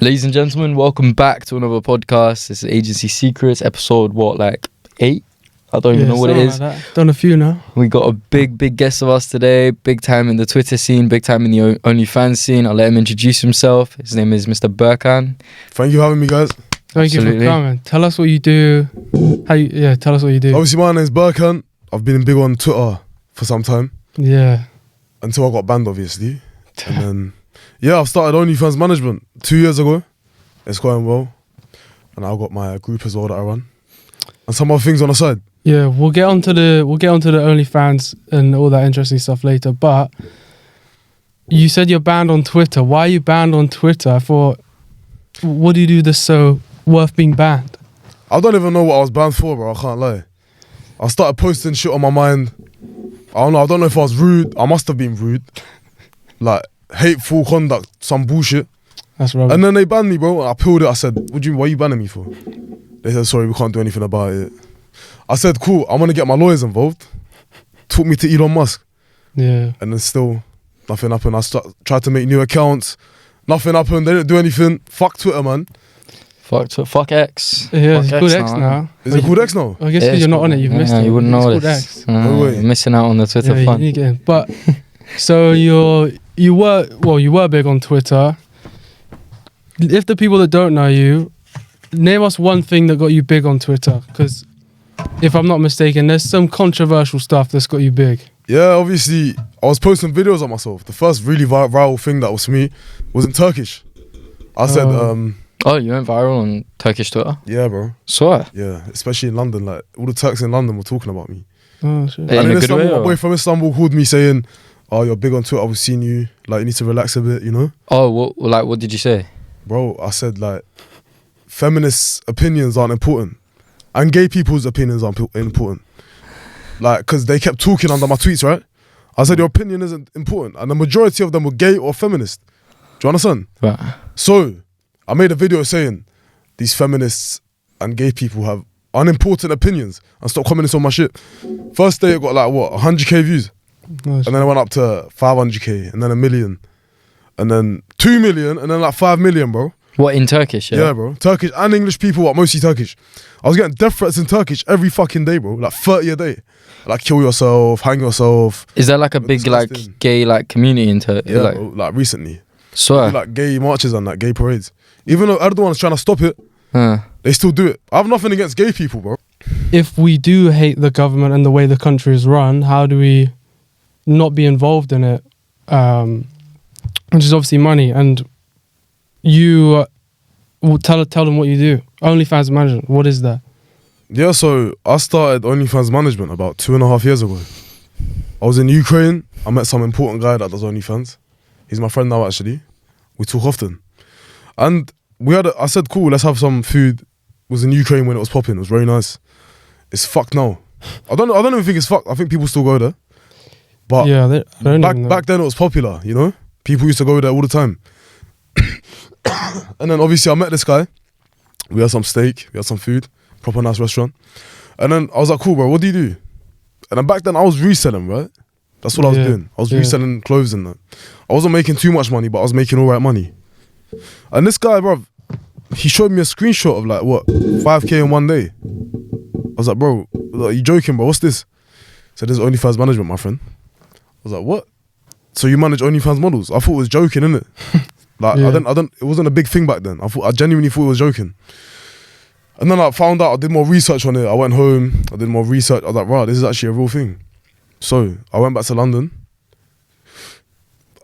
Ladies and gentlemen, welcome back to another podcast. This is Agency Secrets, episode, 8? I don't even know what it is. Like done a few now. We got a big guest of us today. Big time in the Twitter scene, big time in the OnlyFans scene. I'll let him introduce himself. His name is Mr. Berkan. Thank you for having me, guys. Thank you for coming. Tell us what you do. Tell us what you do. Obviously, my name's Berkan. I've been big on Twitter for some time. Yeah. Until I got banned, obviously. And then, I've started OnlyFans management 2 years ago. It's going well. And I've got my group as well that I run. And some other things on the side. Yeah, we'll get onto the OnlyFans and all that interesting stuff later. But you said you're banned on Twitter. Why are you banned on Twitter? I thought, what do you do that's so worth being banned? I don't even know what I was banned for, bro. I can't lie. I started posting shit on my mind. I don't know if I was rude. I must have been rude. Like, hateful conduct, some bullshit. That's rubbish. And then they banned me, bro. I peeled it. I said, why are you banning me for? They said, sorry, we can't do anything about it. I said, cool, I'm going to get my lawyers involved. Took me to Elon Musk. Yeah. And then still, nothing happened. I tried to make new accounts. Nothing happened. They didn't do anything. Fuck Twitter, man. Fuck X. Yeah, it's called X now. Is it called X now? I guess because you're not on it, you've missed it. You wouldn't know this. You're missing out on the Twitter fun. You need to get in. But, so you were big on Twitter. If the people that don't know you, name us one thing that got you big on Twitter. Because if I'm not mistaken, there's some controversial stuff that's got you big. Yeah, obviously, I was posting videos of myself. The first really viral thing that was for me was in Turkish. I said, oh, you went viral on Turkish Twitter? Yeah, bro. Swear? Yeah, especially in London. Like, all the Turks in London were talking about me. Oh, shit. And in Istanbul, my boy from Istanbul called me saying, oh, you're big on Twitter, I've seen you. Like, you need to relax a bit, you know? Oh, what did you say? Bro, I said, like, feminist opinions aren't important. And gay people's opinions aren't important. Like, because they kept talking under my tweets, right? I said, your opinion isn't important. And the majority of them were gay or feminist. Do you understand? Right. So, I made a video saying, these feminists and gay people have unimportant opinions and stop commenting on my shit. First day, it got like, 100k views. Nice. And then it went up to 500k, and then 1 million. And then 2 million, and then like 5 million, bro. What, in Turkish? Yeah, bro. Turkish and English people, mostly Turkish. I was getting death threats in Turkish every fucking day, bro. Like 30 a day. Like, kill yourself, hang yourself. Is there like a big disgusting. gay community in Turkey? Yeah, bro, like recently. Swear. Like gay marches and gay parades. Even though Erdogan's trying to stop it, they still do it. I have nothing against gay people, bro. If we do hate the government and the way the country is run, how do we not be involved in it? Which is obviously money. And you tell them what you do. OnlyFans management, what is that? Yeah, so I started OnlyFans management about 2.5 years ago. I was in Ukraine. I met some important guy that does OnlyFans. He's my friend now, actually. We talk often. And I said, cool, let's have some food. It was in Ukraine when it was popping. It was very nice. It's fucked now. I don't even think it's fucked. I think people still go there. But yeah, back then it was popular, you know? People used to go there all the time. And then obviously I met this guy. We had some steak, we had some food, proper nice restaurant. And then I was like, cool, bro, what do you do? And then back then I was reselling, right? That's what I was doing. I was reselling clothes and that. I wasn't making too much money, but I was making all right money. And this guy, bro, he showed me a screenshot of 5k in one day. I was like, bro, are you joking, bro? What's this? He said, this is OnlyFans management, my friend. I was like, what? So you manage OnlyFans models? I thought it was joking, innit? It wasn't a big thing back then. I genuinely thought it was joking. And then I found out, I did more research on it. I went home, I did more research. I was like, wow, this is actually a real thing. So I went back to London.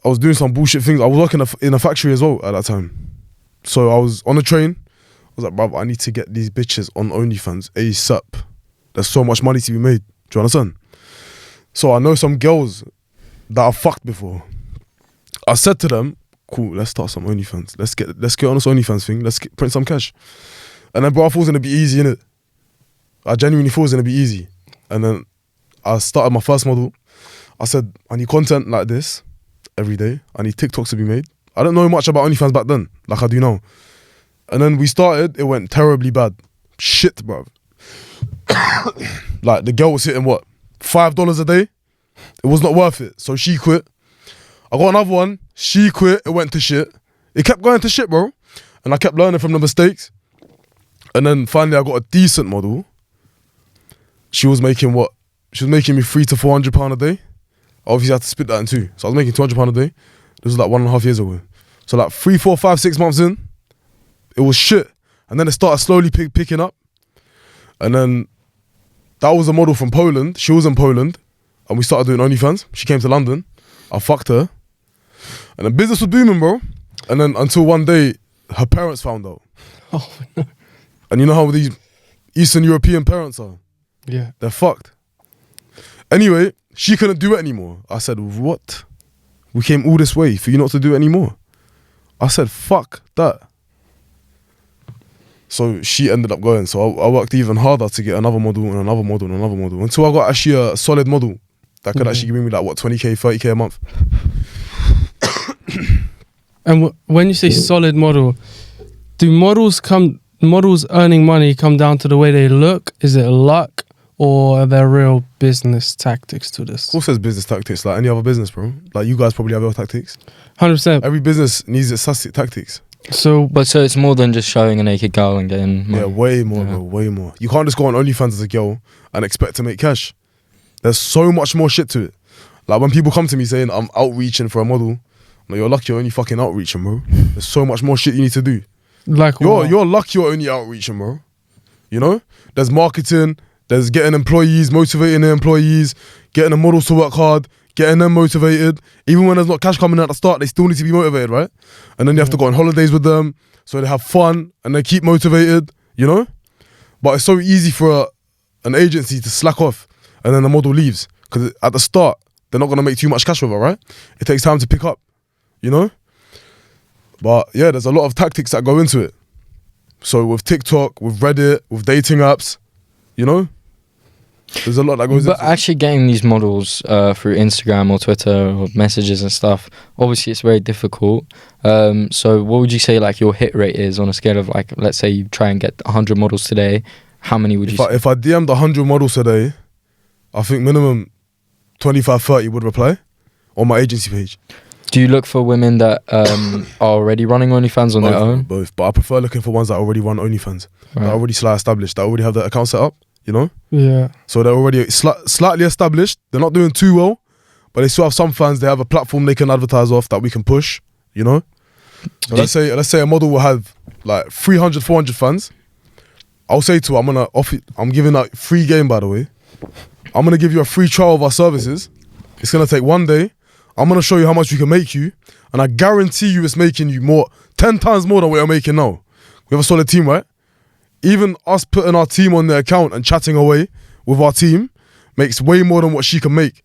I was doing some bullshit things. I was working in a factory as well at that time. So I was on a train. I was like, bruv, I need to get these bitches on OnlyFans ASAP. There's so much money to be made. Do you understand? So I know some girls that I've fucked before. I said to them, cool, let's start some OnlyFans. Let's get on this OnlyFans thing. Let's print some cash. And then, bro, I thought it was going to be easy, innit? I genuinely thought it was going to be easy. And then I started my first model. I said, I need content like this every day. I need TikToks to be made. I don't know much about OnlyFans back then, like I do now. And then we started, it went terribly bad. Shit, bro. Like, the girl was hitting, $5 a day? It was not worth it. So she quit. I got another one. She quit. It went to shit. It kept going to shit, bro. And I kept learning from the mistakes. And then finally I got a decent model. She was making me £300 to £400 a day. Obviously I had to split that in two. So I was making £200 a day. This was like 1.5 years ago. So like 3, 4, 5, 6 months in, it was shit. And then it started slowly picking up. And then that was a model from Poland. She was in Poland. And we started doing OnlyFans. She came to London. I fucked her. And the business was booming, bro. And then until one day, her parents found out. Oh, no. And you know how these Eastern European parents are? Yeah. They're fucked. Anyway, she couldn't do it anymore. I said, what? We came all this way for you not to do it anymore. I said, fuck that. So she ended up going. So I worked even harder to get another model and another model and another model until I got actually a solid model that could actually give me like, what, 20k, 30k a month. And when you say solid model, do models earning money come down to the way they look? Is it luck, or are there real business tactics to this? Of course there's business tactics, like any other business, bro. Like you guys probably have your tactics. 100%. Every business needs its tactics. So it's more than just showing a naked girl and getting money. Yeah, way more, bro, way more. You can't just go on OnlyFans as a girl and expect to make cash. There's so much more shit to it. Like when people come to me saying I'm outreaching for a model, no, you're lucky you're only fucking outreaching, bro. There's so much more shit you need to do. like You're lucky you're only outreaching, bro. You know? There's marketing, there's getting employees, motivating the employees, getting the models to work hard, getting them motivated. Even when there's not cash coming at the start, they still need to be motivated, right? And then you have to go on holidays with them so they have fun and they keep motivated, you know? But it's so easy for an agency to slack off and then the model leaves. Because at the start, they're not going to make too much cash with her, right? It takes time to pick up, you know? But yeah, there's a lot of tactics that go into it. So with TikTok, with Reddit, with dating apps, you know? There's a lot that goes into it. But actually getting these models through Instagram or Twitter or messages and stuff, obviously it's very difficult. So what would you say like your hit rate is on a scale of like, let's say you try and get 100 models today, how many would you say? If I DM'd 100 models today, I think minimum 25, 30 would reply on my agency page. Do you look for women that are already running OnlyFans on their own? Both, but I prefer looking for ones that already run OnlyFans, Right. that are already slightly established, that already have their account set up, you know? Yeah. So they're already slightly established, they're not doing too well, but they still have some fans, they have a platform they can advertise off that we can push, you know? So let's say a model will have like 300, 400 fans. I'll say to her, I'm giving out free game, by the way. I'm gonna give you a free trial of our services. It's gonna take 1 day. I'm gonna show you how much we can make you, and I guarantee you it's making you 10 times more than what you're making now. We have a solid team, right? Even us putting our team on their account and chatting away with our team makes way more than what she can make.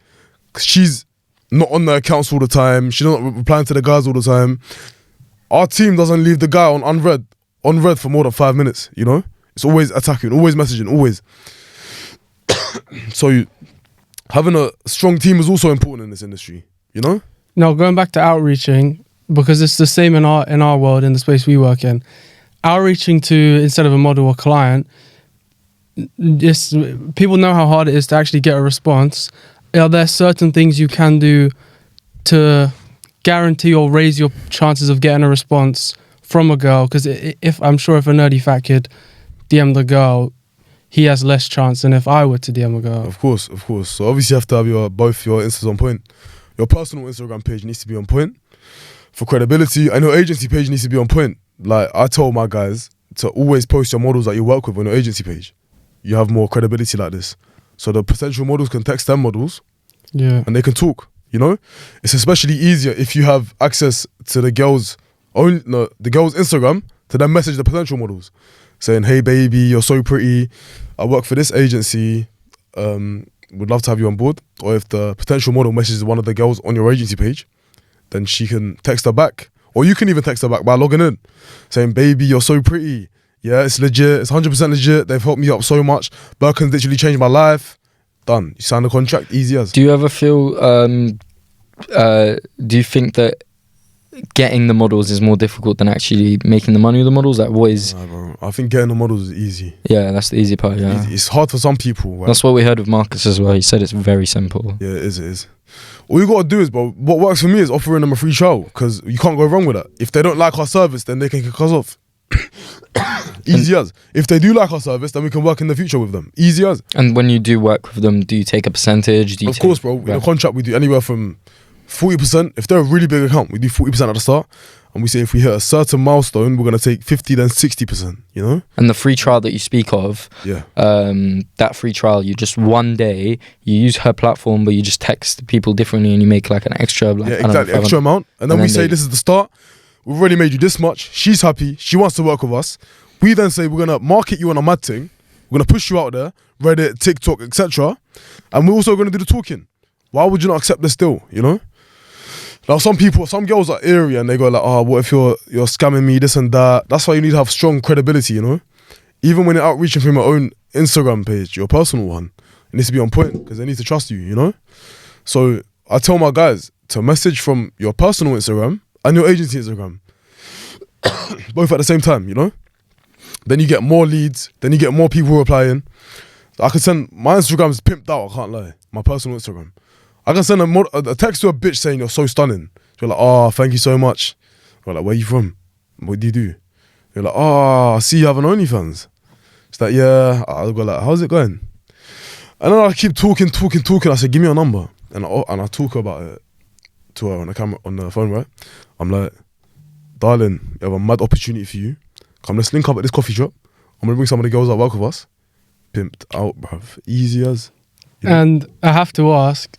'Cause she's not on the accounts all the time. She's not replying to the guys all the time. Our team doesn't leave the guy on unread for more than 5 minutes, you know? It's always attacking, always messaging, always. So having a strong team is also important in this industry, you know? Now going back to outreaching, because it's the same in our world, in the space we work in. Outreaching to, instead of a model or client, people know how hard it is to actually get a response. Are there certain things you can do to guarantee or raise your chances of getting a response from a girl? Because if a nerdy fat kid DM the girl, he has less chance than if I were to DM a girl. Of course. So obviously you have to have both your Instas on point. Your personal Instagram page needs to be on point for credibility, and your agency page needs to be on point. Like I told my guys to always post your models that you work with on your agency page. You have more credibility like this. So the potential models can text them models, yeah, and they can talk, you know? It's especially easier if you have access to the girl's Instagram to then message the potential models saying, hey baby, you're so pretty, I work for this agency, would love to have you on board. Or if the potential model messages one of the girls on your agency page, then she can text her back. Or you can even text her back by logging in, saying, baby, you're so pretty. Yeah, it's legit, it's 100% legit, they've helped me up so much. Berkan's literally changed my life. Done. You sign the contract, easy as. Do you ever feel, do you think that getting the models is more difficult than actually making the money with the models? Like what is... Nah, bro. I think getting the models is easy. Yeah, that's the easy part, yeah. It's hard for some people. Right? That's what we heard with Marcus as well. He said it's very simple. Yeah, it is. All you gotta do is, bro, what works for me is offering them a free trial, because you can't go wrong with that. If they don't like our service, then they can kick us off. Easy as. If they do like our service, then we can work in the future with them. Easy as. And when you do work with them, do you take a percentage? Of course, bro. In a contract, we do anywhere from 40%. If they're a really big account, we do 40% at the start. And we say if we hit a certain milestone, we're going to take 50, then 60%, you know? And the free trial that you speak of, Yeah. that free trial, you just one day, you use her platform, but you just text people differently and you make like an extra, like, Yeah, I don't know, exactly. Extra amount. And then we say, this is the start. We've already made you this much. She's happy. She wants to work with us. We then say, we're going to market you on a mad thing. We're going to push you out there, Reddit, TikTok, etc. And we're also going to do the talking. Why would you not accept this deal, you know? Now, some girls are eerie and they go like, oh, what if you're scamming me, this and that. That's why you need to have strong credibility, you know? Even when you're outreaching from your own Instagram page, your personal one, it needs to be on point because they need to trust you, you know? So I tell my guys to message from your personal Instagram and your agency Instagram. Both at the same time, you know? Then you get more leads, then you get more people replying. I can send, my Instagram's pimped out, I can't lie. My personal Instagram. I can send a text to a bitch saying you're so stunning. You're like, oh, thank you so much. We're like, where you from? What do you do? You're like, oh, I see you have an OnlyFans. It's like, yeah. I'll go like, how's it going? And then I keep talking. I said, give me your number. And I talk about it to her on the camera, on the phone, right? I'm like, darling, you have a mad opportunity for you. Come, let's link up at this coffee shop. I'm gonna bring some of the girls that work with us. Pimped out, bruv. Easy as. You know? And I have to ask,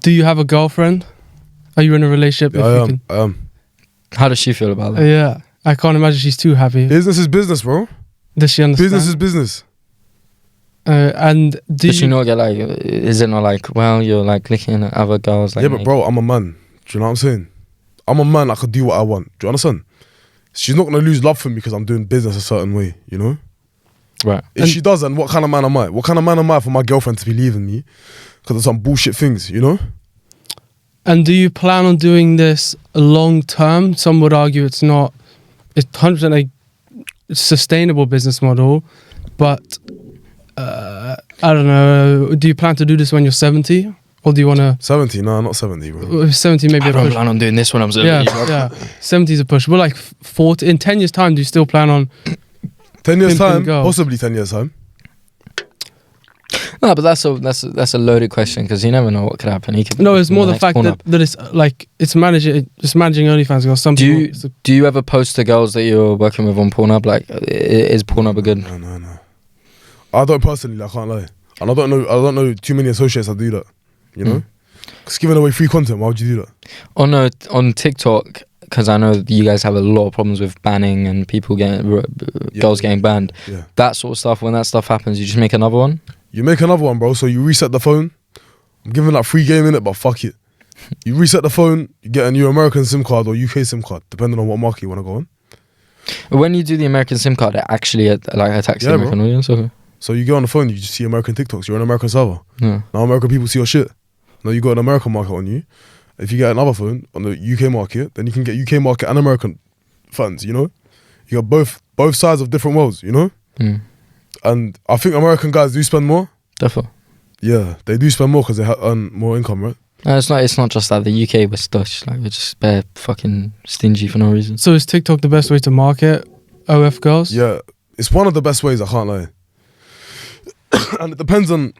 do you have a girlfriend? Are you in a relationship? Yeah, I am. How does she feel about that? Yeah, I can't imagine she's too happy. Business is business, bro. Does she understand? Business is business. And Does she not get like, is it not like, well, you're like looking at other girls? Like, yeah, but bro, I'm a man. Do you know what I'm saying? I'm a man, I could do what I want. Do you understand? She's not going to lose love for me because I'm doing business a certain way, you know? Right. If she doesn't, what kind of man am I? What kind of man am I for my girlfriend to be leaving me because of some bullshit things, you know? And do you plan on doing this long term? Some would argue it's 100% a sustainable business model, but I don't know. Do you plan to do this when you're 70? Or do you want to... 70? No, not 70, bro. 70 maybe I a don't push. plan on doing this when I'm 70. Yeah. 70 is a push. But like 40, in 10 years' time, do you still plan on... 10 years' time? Girls? Possibly 10 years' time. No, but that's a loaded question because you never know what could happen. He could No, it's more the next fact that it's like it's managing OnlyFans. Because some people, do you ever post to girls that you're working with on Pornhub? Like, is Pornhub a good? No. I don't personally, I can't lie. And I don't know too many associates that do that. You know? Because giving away free content, why would you do that? On TikTok, because I know you guys have a lot of problems with banning and people girls getting banned. Yeah. That sort of stuff. When that stuff happens, you just make another one. You make another one, bro. So you reset the phone. I'm giving that free game in it, but fuck it. You reset the phone, you get a new American SIM card or UK SIM card, depending on what market you want to go on. When you do the American SIM card, it actually attacks the American audience. Okay. So you go on the phone, you just see American TikToks. You're on an American server. Yeah. Now American people see your shit. Now you got an American market on you. If you get another phone on the UK market, then you can get UK market and American fans, you know? You got both sides of different worlds, you know? And I think American guys do spend more. Definitely. Yeah, they do spend more because they earn more income, right? No, it's not just that. The UK was Dutch. Like, we're just bare fucking stingy for no reason. So is TikTok the best way to market OF girls? Yeah, it's one of the best ways, I can't lie. And it depends on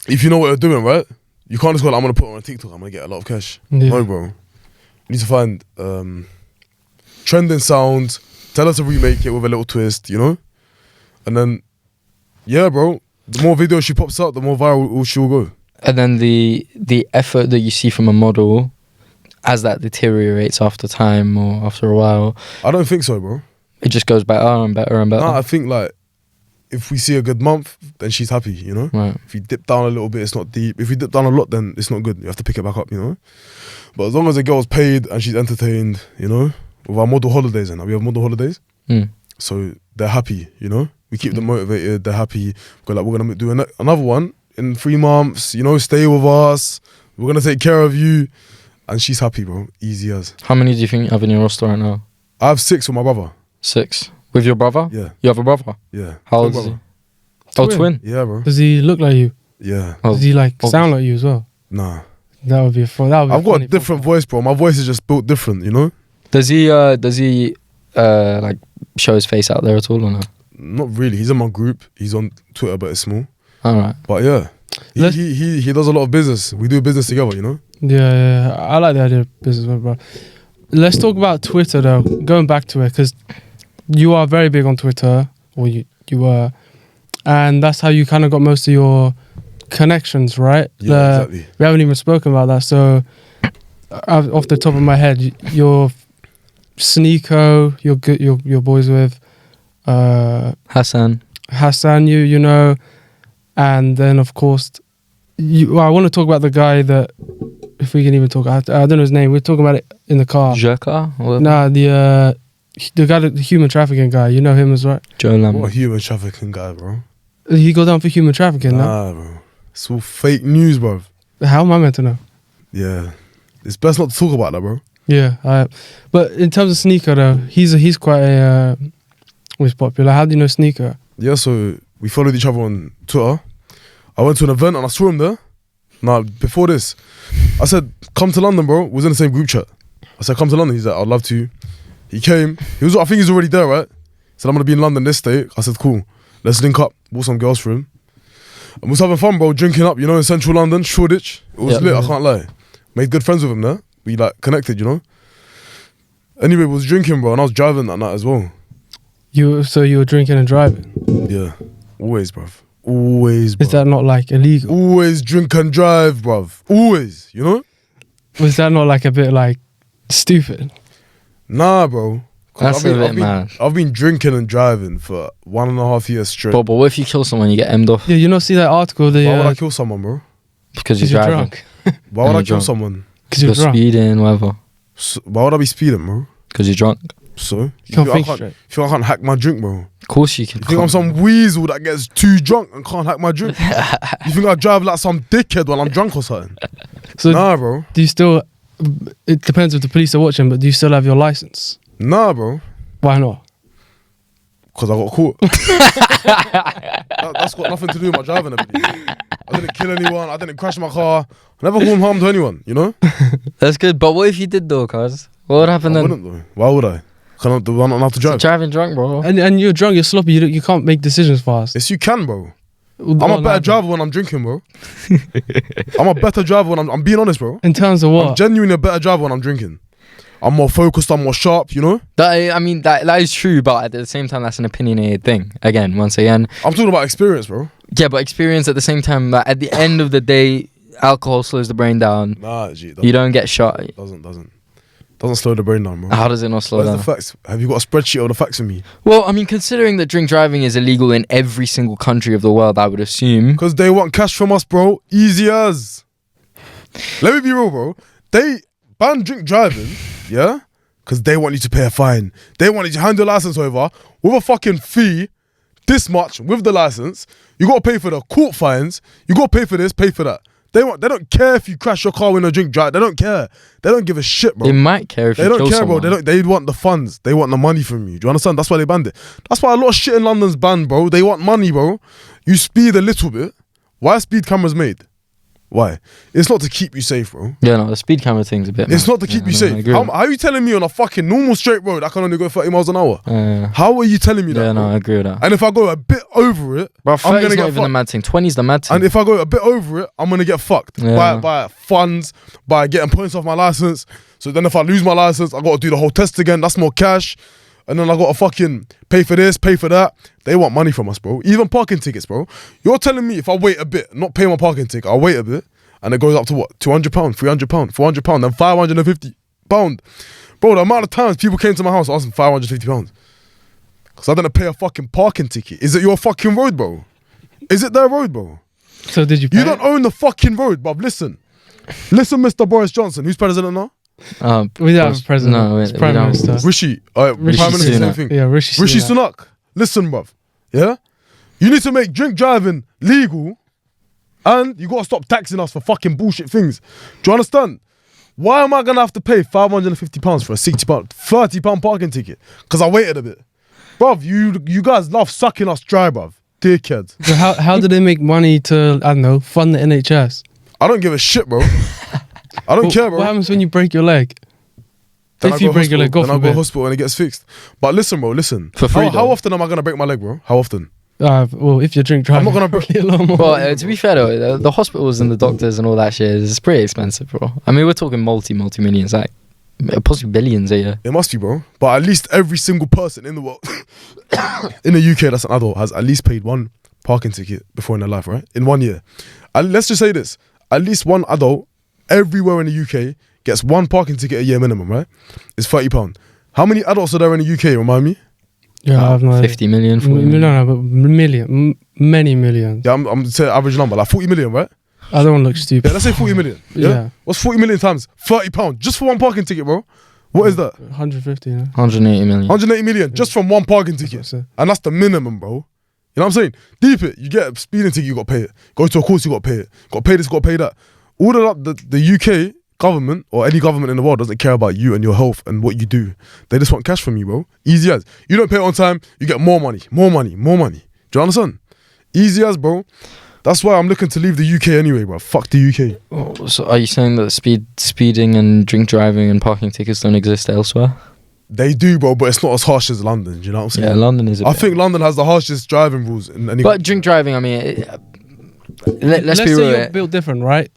if you know what you're doing, right? You can't just go like, I'm going to put it on TikTok, I'm going to get a lot of cash. Yeah. No, bro. You need to find trending sounds, tell her to remake it with a little twist, you know? And then, yeah, bro, the more videos she pops up, the more viral she will go. And then the effort that you see from a model, as that deteriorates after time or after a while, I don't think so, bro. it just goes better and better and better. Nah, I think like, if we see a good month, then she's happy, you know? Right. If you dip down a little bit, it's not deep. If you dip down a lot, then it's not good. You have to pick it back up, you know? But as long as the girl's paid and she's entertained, you know? With our model holidays and we have model holidays. So they're happy, you know? We keep them motivated, they're happy. We're going to do another one in 3 months, you know? Stay with us. We're going to take care of you. And she's happy, bro. Easy as. How many do you think you have in your roster right now? I have 6 with my brother. 6. With your brother? Yeah. You have a brother? Yeah. How old is he? Oh, twin? Yeah, bro. Does he look like you? Yeah. Does he like sound like you as well? Nah. That would be a fun. I've got a different voice, bro. My voice is just built different, you know? Does he like show his face out there at all or no? Not really. He's in my group. He's on Twitter, but it's small. All right. But yeah, he does a lot of business. We do business together, you know. Yeah. I like the idea of business, bro. Let's talk about Twitter though. Going back to it, because you are very big on Twitter, or you were, and that's how you kind of got most of your connections, right? Yeah, exactly. We haven't even spoken about that. So, off the top of my head, your Sneako, you're boys with, Hassan, you know, and then of course, I want to talk about the guy that, if we can even talk, I don't know his name. We're talking about it in the car. Jerka? Nah, the guy, the human trafficking guy. You know him as well. Joe Lamb. What a human trafficking guy, bro. He got down for human trafficking. Nah, bro. It's all fake news, bro. How am I meant to know? Yeah, it's best not to talk about that, bro. Yeah, but in terms of Sneako though, he's quite was popular. How do you know Sneako? Yeah, so we followed each other on Twitter. I went to an event and I saw him there. Now, before this, I said, come to London, bro. We was in the same group chat. I said, come to London. He's like, I'd love to. He came. I think he's already there, right? He said, I'm going to be in London this day. I said, cool. Let's link up. Bought some girls for him. And we was having fun, bro. Drinking up, you know, in central London, Shoreditch. It was lit, I can't lie. Made good friends with him there. We like connected, you know. Anyway, we was drinking, bro. And I was driving that night as well. So you were drinking and driving? Yeah. Always, bruv. Always, bruv. Is that not like illegal? Always drink and drive, bruv. Always, you know? Was that not like a bit like stupid? Nah, bro. That's a bit mad. I've been drinking and driving for 1.5 years straight. But what if you kill someone, you get M'd off? Yeah, you not see that article? Why would I kill someone, bro? Because you're driving. drunk. Why would I kill drunk. someone? Because you're drunk. speeding, whatever. Why would I be speeding, bro? Because you're drunk. So? You can't think straight. You think I can't hack my drink, bro? Of course you can. You think I'm some weasel that gets too drunk and can't hack my drink? You think I drive like some dickhead when I'm drunk or something? So Nah, bro. do you still? It depends if the police are watching, but do you still have your license? Nah, bro. Why not? Because I got caught. That's got nothing to do with my driving ability. I didn't kill anyone. I didn't crash my car. I never caused harm to anyone, you know? That's good. But what if you did though, cuz? What would happen I then? wouldn't though. Why would I? Do I not have to drive? Driving drunk, bro. And you're drunk, you're sloppy. You can't make decisions fast. Yes, you can, bro. I'm a better driver when I'm drinking, bro. I'm a better driver when I'm being honest, bro. In terms of what? I'm genuinely a better driver when I'm drinking. I'm more focused, I'm more sharp, you know? That is true, but at the same time, that's an opinionated thing. Once again. I'm talking about experience, bro. Yeah, but experience at the same time, like, at the end of the day, alcohol slows the brain down. Nah, G. You don't get shot. Doesn't slow the brain down, bro. How does it not slow Where's down? the facts? Have you got a spreadsheet of the facts for me? Well, I mean, considering that drink driving is illegal in every single country of the world, I would assume. Because they want cash from us, bro. Easy as. Let me be real, bro. They ban drink driving, yeah? Because they want you to pay a fine. They want you to hand your license over with a fucking fee, this much, with the license. You got to pay for the court fines. You got to pay for this, pay for that. They don't care if you crash your car when you drink drive. They don't care. They don't give a shit, bro. They might care if they you don't kill care, someone. bro. They want the funds. They want the money from you. Do you understand? That's why they banned it. That's why a lot of shit in London's banned, bro. They want money, bro. You speed a little bit. Why are speed cameras made? Why? It's not to keep you safe, bro. Yeah, no, the speed camera thing's a bit. It's not to keep you safe. How are you telling me on a fucking normal straight road I can only go 30 miles an hour? How are you telling me that? Yeah, no, bro? I agree with that. And if I go a bit over it, Bro, I'm gonna not get even the fucked. mad thing. 20's the mad thing. And if I go a bit over it, I'm gonna get fucked by funds, by getting points off my license. So then if I lose my license, I gotta do the whole test again. That's more cash. And then I gotta fucking pay for this, pay for that. They want money from us, bro. Even parking tickets, bro. You're telling me if I wait a bit, not pay my parking ticket, I'll wait a bit, and it goes up to what? £200, £300, £400, then £550. Bro, the amount of times people came to my house asking £550. Because I didn't pay a fucking parking ticket. Is it your fucking road, bro? Is it their road, bro? So did you pay? You don't own the fucking road, bruv. Listen, Mr. Boris Johnson. Who's president now? We don't have a president. No, it's Prime Minister. Rishi. Prime Minister, same Sunak. thing. Yeah, Rishi Sunak. Listen, bruv. Yeah? You need to make drink driving legal, and you gotta stop taxing us for fucking bullshit things. Do you understand? Why am I gonna have to pay £550 for a £60, £30 parking ticket? Because I waited a bit. Bruv, you guys love sucking us dry, bruv. Dickheads. So how do they make money to, I don't know, fund the NHS? I don't give a shit, bro. I don't care, bro. What happens when you break your leg? Then If you break your leg, then I go to forbid. hospital and it gets fixed. But listen, bro, listen. For free, How though. often am I gonna break my leg, bro? How often? Well, if you drink driving, I'm not gonna probably a lot more. Well, to be fair though, the hospitals and the doctors and all that shit is pretty expensive, bro. I mean, we're talking multi-millions, like possibly billions a year. It must be, bro. But at least every single person in the world, in the UK that's an adult, has at least paid one parking ticket before in their life, right? In 1 year. And let's just say this. At least one adult everywhere in the UK gets one parking ticket a year minimum, right? It's £30. How many adults are there in the UK, remind me? Yeah, I have no idea. 50 million, 40 million. No, but many millions. Yeah, I'm saying average number, like 40 million, right? I don't want to look stupid. Yeah, let's say 40 million. Yeah? Yeah. What's 40 million times £30 just for one parking ticket, bro? What is that? 150, yeah. 180 million. 180 million just from one parking ticket. That's it. And that's the minimum, bro. You know what I'm saying? Deep it. You get a speeding ticket, you got to pay it. Go to a course, you got to pay it. Got to pay this, got to pay that. All of that, the UK government or any government in the world doesn't care about you and your health and what you do. They just want cash from you, bro. Easy as. You don't pay it on time, you get more money, more money, more money. Do you understand? Easy as, bro. That's why I'm looking to leave the UK anyway, bro. Fuck the UK. Oh, so are you saying that speeding and drink driving and parking tickets don't exist elsewhere? They do, bro, but it's not as harsh as London. Do you know what I'm saying? Yeah, London is a I bit. think London has the harshest driving rules in any. But drink driving, I mean, let's be say real. you're built different, right?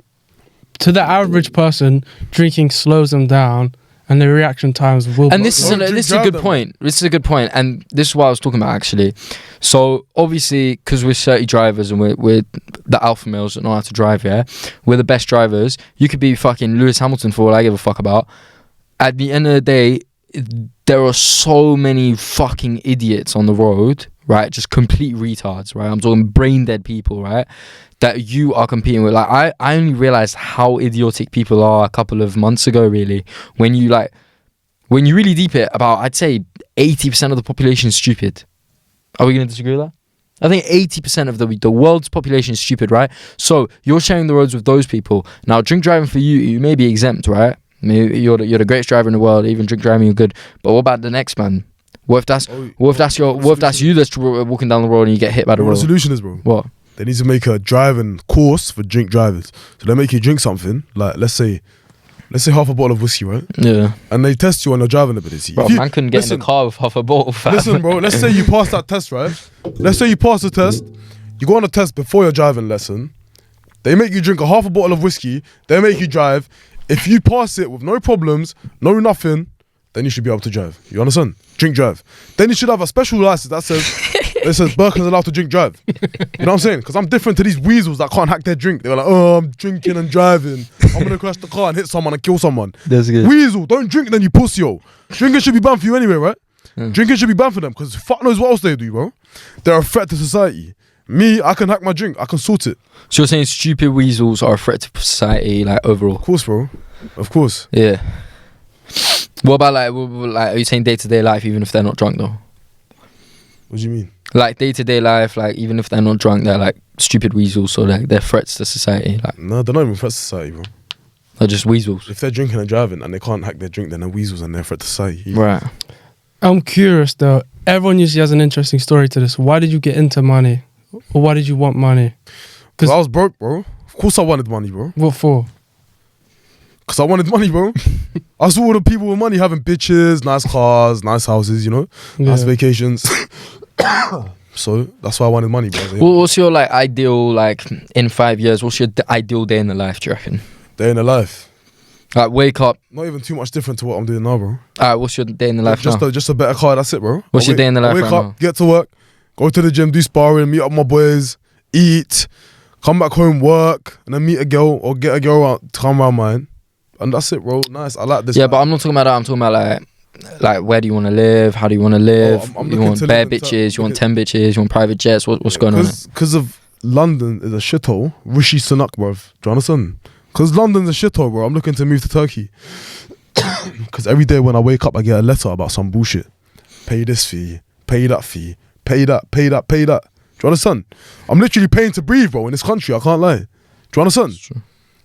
To the average person, drinking slows them down, and the reaction times will. And this is Don't a drive good them. point. This is a good point, and this is what I was talking about actually. So obviously, because we're 30 drivers and we're the alpha males that know how to drive, yeah, we're the best drivers. You could be fucking Lewis Hamilton for all I give a fuck about. At the end of the day, there are so many fucking idiots on the road, right? Just complete retards, right? I'm talking brain dead people, right? That you are competing with. Like I only realized how idiotic people are a couple of months ago, really. When you really deep it, about I'd say 80% of the population is stupid. Are we gonna disagree with that? I think 80% of the world's population is stupid, right? So you're sharing the roads with those people. Now, drink driving for you may be exempt, right? I mean, you're the greatest driver in the world. Even drink driving, you're good. But what about the next man? What if that's you that's walking down the road and you get hit by the What the road? solution is, bro? What? They need to make a driving course for drink drivers. So they make you drink something, like let's say half a bottle of whiskey, right? Yeah. And they test you on your driving ability. Bro, If you- man couldn't get in listen, the car with half a bottle. Fam. Listen, bro, let's say you pass that test, right? Let's say you pass the test. You go on a test before your driving lesson. They make you drink a half a bottle of whiskey. They make you drive. If you pass it with no problems, no nothing, then you should be able to drive. You understand? Drink drive. Then you should have a special license that says Berkan's allowed to drink drive. You know what I'm saying? Because I'm different to these weasels that can't hack their drink. They were like, oh, I'm drinking and driving. I'm gonna crash the car and hit someone and kill someone. That's good. Weasel, don't drink then, you pussy, yo. Drinking should be banned for you anyway, right? Drinking should be banned for them because fuck knows what else they do, bro. They're a threat to society. Me, I can hack my drink. I can sort it. So you're saying stupid weasels are a threat to society, like overall? Of course, bro. Of course. Yeah. What about like are you saying day-to-day life even if they're not drunk though? What do you mean? Like day-to-day life, like even if they're not drunk, they're like stupid weasels, so like they're threats to society. Like No, they're not even threats to society, bro. they're just weasels. If they're drinking and driving and they can't hack their drink, then they're weasels and they're a threat to society. Right. I'm curious though. Everyone usually has an interesting story to this. Why did you get into money, or why did you want money? Because I was broke, bro. Of course I wanted money, bro. What for? Because I wanted money, bro. I saw all the people with money having bitches, nice cars, nice houses, you know, nice Yeah. vacations. So that's why I wanted money, bro. Well, what's your like ideal like in 5 years? What's your ideal day in the life? Do you reckon? Day in the life. Like wake up. Not even too much different to what I'm doing now, bro. Alright, what's your day in the life Just now? just a better car, that's it, bro. What's your day in the life wake right up, now? get to work, go to the gym, do sparring, meet up with my boys, eat, come back home, work, and then meet a girl or get a girl out to come around mine. And that's it, bro. Nice. I like this. Yeah, but I'm not talking about that. I'm talking about like where do you want to live? How do you want to live? I'm You looking want to bare live in bitches? You want looking- 10 bitches? You want private jets? What's going on? Because of London is a shithole. Rishi Sunak, bro. Do you understand? Because London's a shithole, bro. I'm looking to move to Turkey. Because every day when I wake up, I get a letter about some bullshit. Pay this fee, pay that fee, pay that, pay that, pay that. Do you understand? I'm literally paying to breathe, bro, in this country. I can't lie. Do you understand?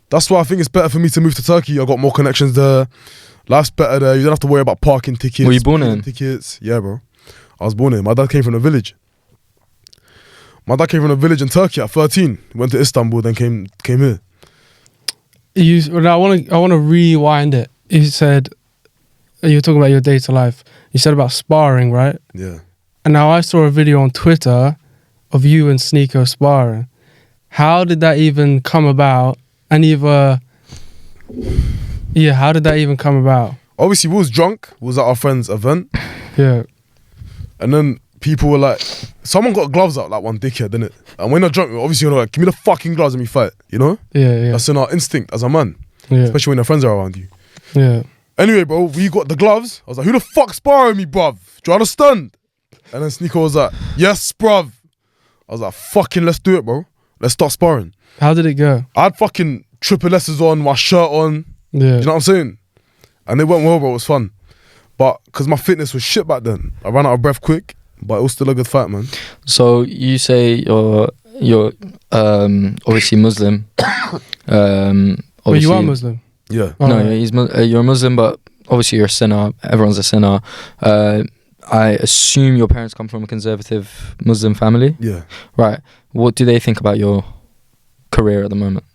That's why I think it's better for me to move to Turkey. I got more connections there. Life's better there. You don't have to worry about parking tickets. Were you born in? Tickets. Yeah, bro. I was born in. My dad came from a village. My dad came from a village in Turkey at 13. Went to Istanbul, then came here. I want to rewind it. You said you were talking about your day to life. You said about sparring, right? Yeah. And now I saw a video on Twitter of you and Sneako sparring. How did that even come about? And how did that even come about? Obviously, we was drunk. We was at our friend's event. Yeah. And then people were like, someone got gloves out, like one dickhead, didn't it? And when you're drunk, obviously you're like, give me the fucking gloves and we fight, you know? Yeah. That's in our instinct as a man. Yeah. Especially when your friends are around you. Yeah. Anyway, bro, we got the gloves. I was like, who the fuck's sparring me, bruv? Do you understand? And then Sneako was like, yes, bruv. I was like, fucking let's do it, bro. Let's start sparring. How did it go? I had fucking triple S's on, my shirt on. Yeah. Do you know what I'm saying? And it went well, bro. It was fun. But because my fitness was shit back then, I ran out of breath quick, but it was still a good fight, man. So you say you're obviously Muslim. But you are Muslim? Yeah. Oh, No, right. you're a Muslim, but obviously you're a sinner. Everyone's a sinner. I assume your parents come from a conservative Muslim family. Yeah. Right. What do they think about your career at the moment?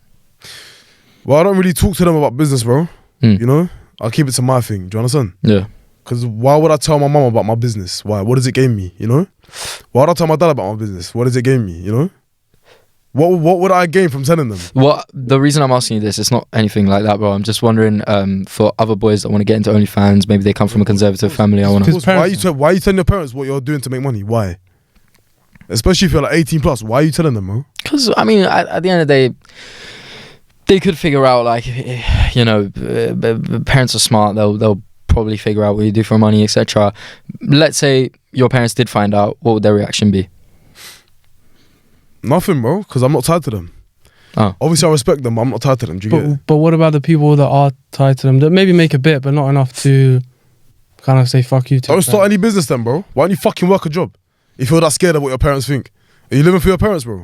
Well, I don't really talk to them about business, bro. Mm. You know? I'll keep it to my thing. Do you understand? Yeah. Because why would I tell my mum about my business? Why? What does it gain me? You know? Why would I tell my dad about my business? What does it gain me? You know? What would I gain from telling them? Well, the reason I'm asking you this, it's not anything like that, bro. I'm just wondering for other boys that want to get into OnlyFans, maybe they come from a conservative family. I want to. Why are you telling your parents what you're doing to make money? Why? Especially if you're like 18 plus. Why are you telling them, bro? Because, I mean, at the end of the day, they could figure out, like, you know, parents are smart. They'll probably figure out what you do for money, etc. Let's say your parents did find out. What would their reaction be? Nothing, bro, because I'm not tied to them. Oh. Obviously, I respect them, but I'm not tied to them. Do you get it? But what about the people that are tied to them that maybe make a bit, but not enough to kind of say fuck you to? Don't start any business then, bro. Why don't you fucking work a job if you're that scared of what your parents think? Are you living for your parents, bro?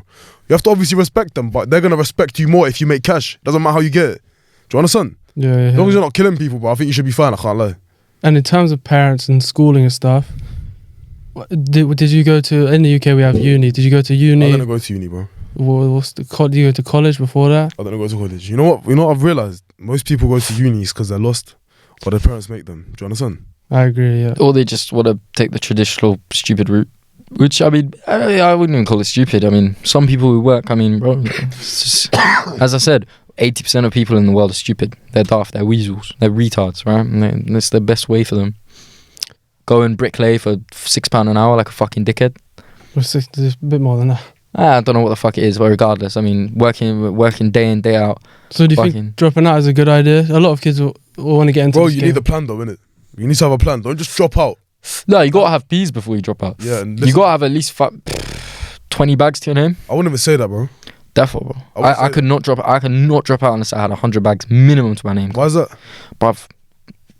You have to obviously respect them, but they're going to respect you more if you make cash. Doesn't matter how you get it. Do you understand? Yeah. As long as you're not killing people, bro, I think you should be fine. I can't lie. And in terms of parents and schooling and stuff, did you go to, in the UK we have uni, did you go to uni? I didn't go to uni, bro. Did you go to college before that? I didn't go to college. You know what I've realised? Most people go to unis because they're lost, or their parents make them. Do you understand? I agree, yeah. Or they just want to take the traditional stupid route. Which, I mean, I wouldn't even call it stupid. I mean, some people who work, I mean, bro, it's just, as I said, 80% of people in the world are stupid. They're daft, they're weasels, they're retards, right? And it's the best way for them. Go and bricklay for £6 an hour like a fucking dickhead. It's a bit more than that. I don't know what the fuck it is, but regardless, I mean, working day in, day out. So do you think dropping out is a good idea? A lot of kids will want to get into Bro, this you game. need a plan though, innit? You need to have a plan. Don't just drop out. No, you gotta have P's before you drop out. Yeah, and you gotta have at least 20 bags to your name. I wouldn't even say that, bro. Definitely, bro. I could not drop out unless I had 100 bags minimum to my name. Why is that? Bruv,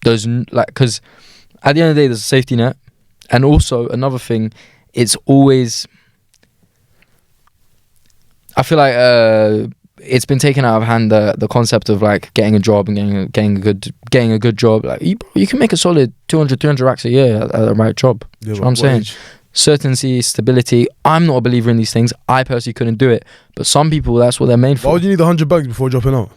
there's like, because at the end of the day, there's a safety net, and also another thing, it's always. I feel like it's been taken out of hand the concept of like getting a job and getting a good job. Like you can make a solid 200 racks a year at the right job. Yeah, That's what I'm saying. Certainty, stability. I'm not a believer in these things. I personally couldn't do it, but some people, that's what they're made for. Why would you need 100 bags before dropping out?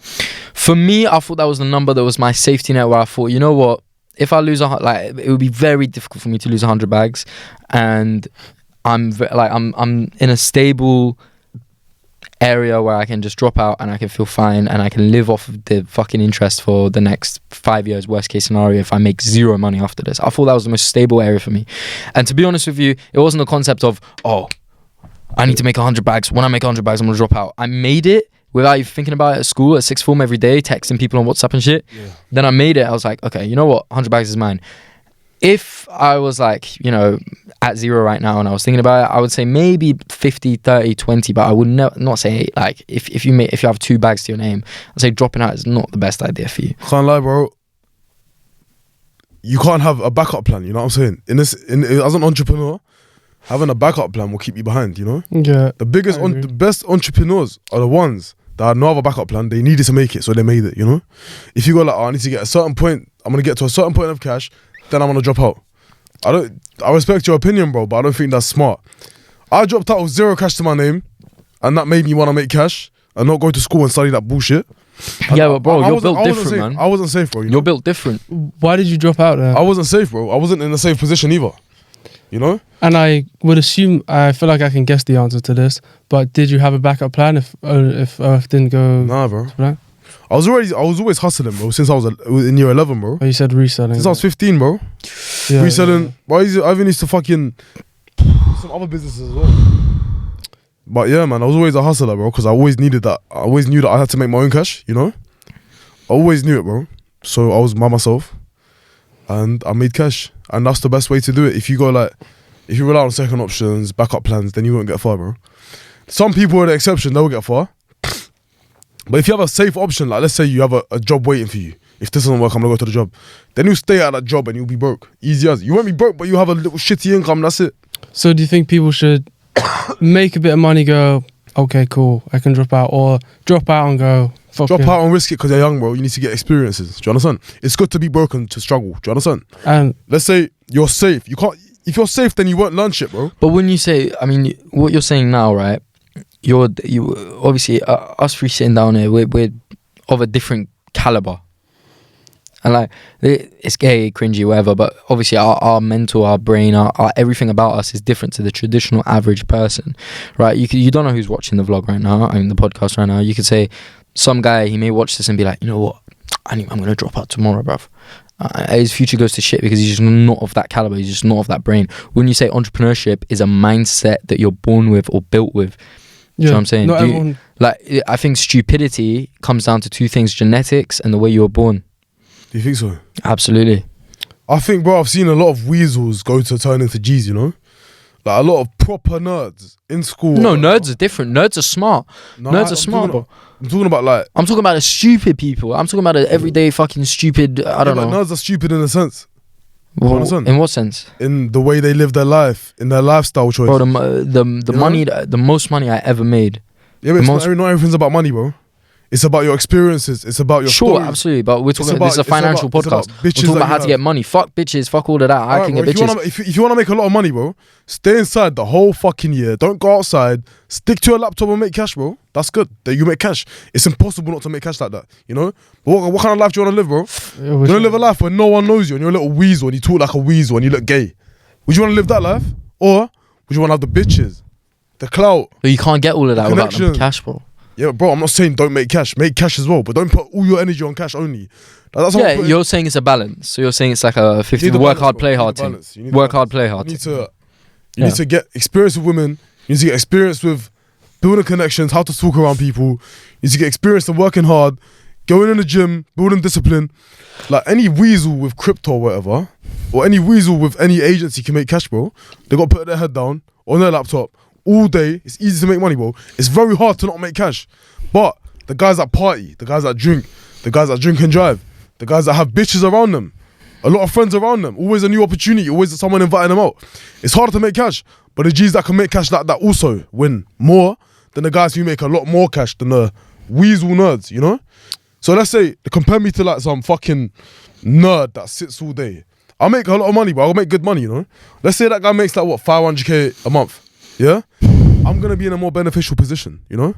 For me, I thought that was the number that was my safety net. Where I thought, you know what, if I lose it would be very difficult for me to lose 100 bags, and I'm in a stable area where I can just drop out and I can feel fine and I can live off of the fucking interest for the next 5 years, worst case scenario, if I make zero money after this. I thought that was the most stable area for me. And to be honest with you, it wasn't the concept of, oh, I need to make 100 bags. When I make 100 bags, I'm gonna drop out. I made it without even thinking about it at school, at sixth form every day, texting people on WhatsApp and shit. Yeah. Then I made it. I was like, okay, you know what? 100 bags is mine. If I was like, you know, at zero right now and I was thinking about it, I would say maybe 50, 30, 20, but I would not say like if you have 2 bags to your name, I'd say dropping out is not the best idea for you. Can't lie, bro. You can't have a backup plan, you know what I'm saying? As an entrepreneur, having a backup plan will keep you behind, you know? Yeah. The best entrepreneurs are the ones that had no other backup plan. They needed to make it, so they made it, you know? If you go like, oh, I need to get a certain point, I'm gonna get to a certain point of cash, then I'm gonna drop out. I respect your opinion, bro, but I don't think that's smart. I dropped out with 0 cash to my name, and that made me want to make cash and not go to school and study that bullshit. Yeah, but bro, I you're wasn't- built I wasn't different, safe. man. I wasn't safe, bro. You know? You're built different. Why did you drop out there? I wasn't safe, bro. I wasn't in a safe position either. You know? And I would assume, I feel like I can guess the answer to this, but did you have a backup plan if OF didn't go Nah, bro. to plan? I was always hustling, bro, since I was in year 11, bro. Oh, you said reselling. Since I was 15, bro. Yeah, Reselling. Bro, I even used to fucking some other businesses as well. But yeah, man, I was always a hustler, bro, because I always needed that. I always knew that I had to make my own cash, you know? I always knew it, bro. So I was by myself and I made cash. And that's the best way to do it. If you rely on second options, backup plans, then you won't get far, bro. Some people are the exception, they'll get far. But if you have a safe option, like let's say you have a job waiting for you. If this doesn't work, I'm gonna go to the job. Then you stay at that job and you'll be broke. Easy as. You won't be broke, but you have a little shitty income, that's it. So do you think people should make a bit of money, go, okay, cool, I can drop out, or drop out and go, fuck Drop it. out and risk it because you're young, bro. You need to get experiences. Do you understand? It's good to be broken to struggle. Do you understand? And Let's say you're safe. You can't. If you're safe, then you won't learn shit, bro. But when you say, I mean, what you're saying now, right? You obviously us three sitting down here, we're of a different caliber, and like it's gay, cringy, whatever. But obviously, our mental, our brain, our everything about us is different to the traditional average person, right? You don't know who's watching the vlog right now, I mean the podcast right now. You could say some guy, he may watch this and be like, you know what, I'm gonna drop out tomorrow, bruv. His future goes to shit because he's just not of that caliber. He's just not of that brain. When you say entrepreneurship is a mindset that you're born with or built with. Do you know what I'm saying? not everyone. I think stupidity comes down to two things: genetics and the way you were born. Do you think so? Absolutely. I think, bro, I've seen a lot of weasels go to turn into G's, you know? Like a lot of proper nerds in school. No, nerds are different. Nerds are smart. No, Nerds are I'm smart, talking- bro. I'm talking about like... I'm talking about the stupid people. I'm talking about the everyday fucking stupid, I don't know. Nerds are stupid in a sense. Well, understand? in what sense? In the way they live their life. In their lifestyle choice. Bro, the know? money, the most money I ever made. Yeah, but most- not everything's about money, bro. It's about your experiences. It's about your Sure, stories. absolutely. But we're talking. about- This is a it's about- financial it's about podcast. bitches We're talking that about how you to get have. money. Fuck bitches. Fuck all of that. I Alright, can bro, get bitches. if you want to make a lot of money, bro, stay inside the whole fucking year. Don't go outside. Stick to your laptop and make cash, bro. That's good. That you make cash. It's impossible not to make cash like that, you know? But what kind of life do you want to live, bro? You want to live a life where no one knows you and you're a little weasel and you talk like a weasel and you look gay. Would you want to live that life? Or would you want to have the bitches, the clout? But you can't get all of that without the Connection. cash, bro. Yeah, bro, I'm not saying don't make cash. Make cash as well, but don't put all your energy on cash only. That's how Yeah, I'm putting- you're saying it's a balance. So you're saying it's like a You 50 need the work balance, hard, bro. play You need hard the thing. balance. You need the Work hard, balance. play hard. You thing. need to get experience with women. You need to get experience with building connections, how to talk around people. You need to get experience of working hard, going in the gym, building discipline. Like any weasel with crypto or whatever, or any weasel with any agency can make cash, bro. They got to put their head down on their laptop all day. It's easy to make money, bro. It's very hard to not make cash. But the guys that party, the guys that drink, the guys that drink and drive, the guys that have bitches around them, a lot of friends around them, always a new opportunity, always someone inviting them out. It's harder to make cash, but the G's that can make cash like that also win more than the guys who make a lot more cash than the weasel nerds, you know? So let's say, compare me to like some fucking nerd that sits all day. I'll make a lot of money, but I'll make good money, you know? Let's say that guy makes like, what, 500k a month, yeah? I'm gonna be in a more beneficial position, you know?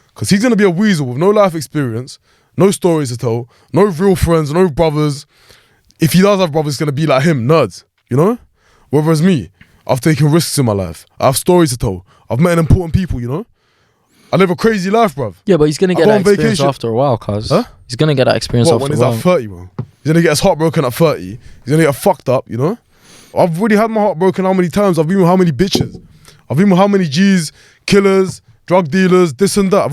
Because he's gonna be a weasel with no life experience, no stories to tell, no real friends, no brothers. If he does have brothers, it's gonna be like him, nerds, you know? Whereas me, I've taken risks in my life. I have stories to tell. I've met important people, you know? I live a crazy life, bruv. Yeah, but he's gonna I get go that on experience vacation. after a while, cuz. Huh? He's gonna get that experience What, after when a he's while. at 30, bro? He's gonna get his heart broken at 30. He's gonna get fucked up, you know? I've already had my heart broken how many times? I've been with how many bitches? I've been with how many G's, killers, drug dealers, this and that.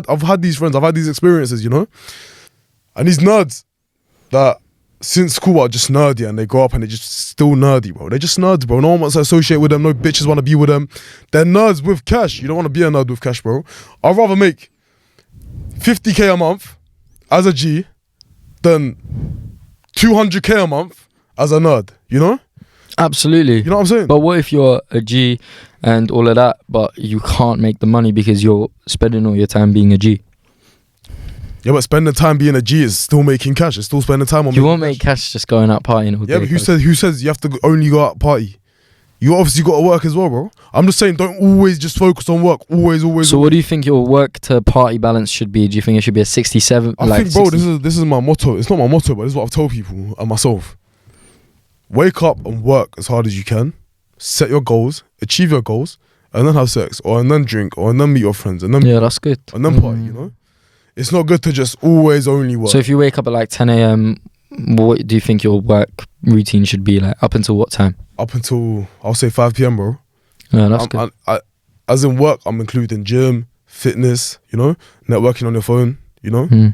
I've had these friends, I've had these experiences, you know? And these nerds that since school are just nerdy and they grow up and they're just still nerdy, bro. They're just nerds, bro. No one wants to associate with them. No bitches want to be with them. They're nerds with cash. You don't want to be a nerd with cash, bro. I'd rather make 50k a month as a G than 200k a month as a nerd, you know? Absolutely. You know what I'm saying? But what if you're a G and all of that, but you can't make the money because you're spending all your time being a G? Yeah, but spending time being a G is still making cash. It's still spending time on You making won't make cash just going out partying all day. Yeah, but cuz. who says you have to only go out party? You obviously got to work as well, bro. I'm just saying, don't always just focus on work. Always. So what do you think your work to party balance should be? Do you think it should be a 67? I think, bro, this is my motto. It's not my motto, but this is what I've told people and myself. Wake up and work as hard as you can. Set your goals, achieve your goals, and then have sex, and then drink, and then meet your friends, and then that's good. And then party. You know, it's not good to just always only work. So if you wake up at like 10 a.m., what do you think your work routine should be like? Up until what time? Up until I'll say 5 p.m, bro. Yeah, that's good. As in work, I'm including gym, fitness, you know, networking on your phone, you know.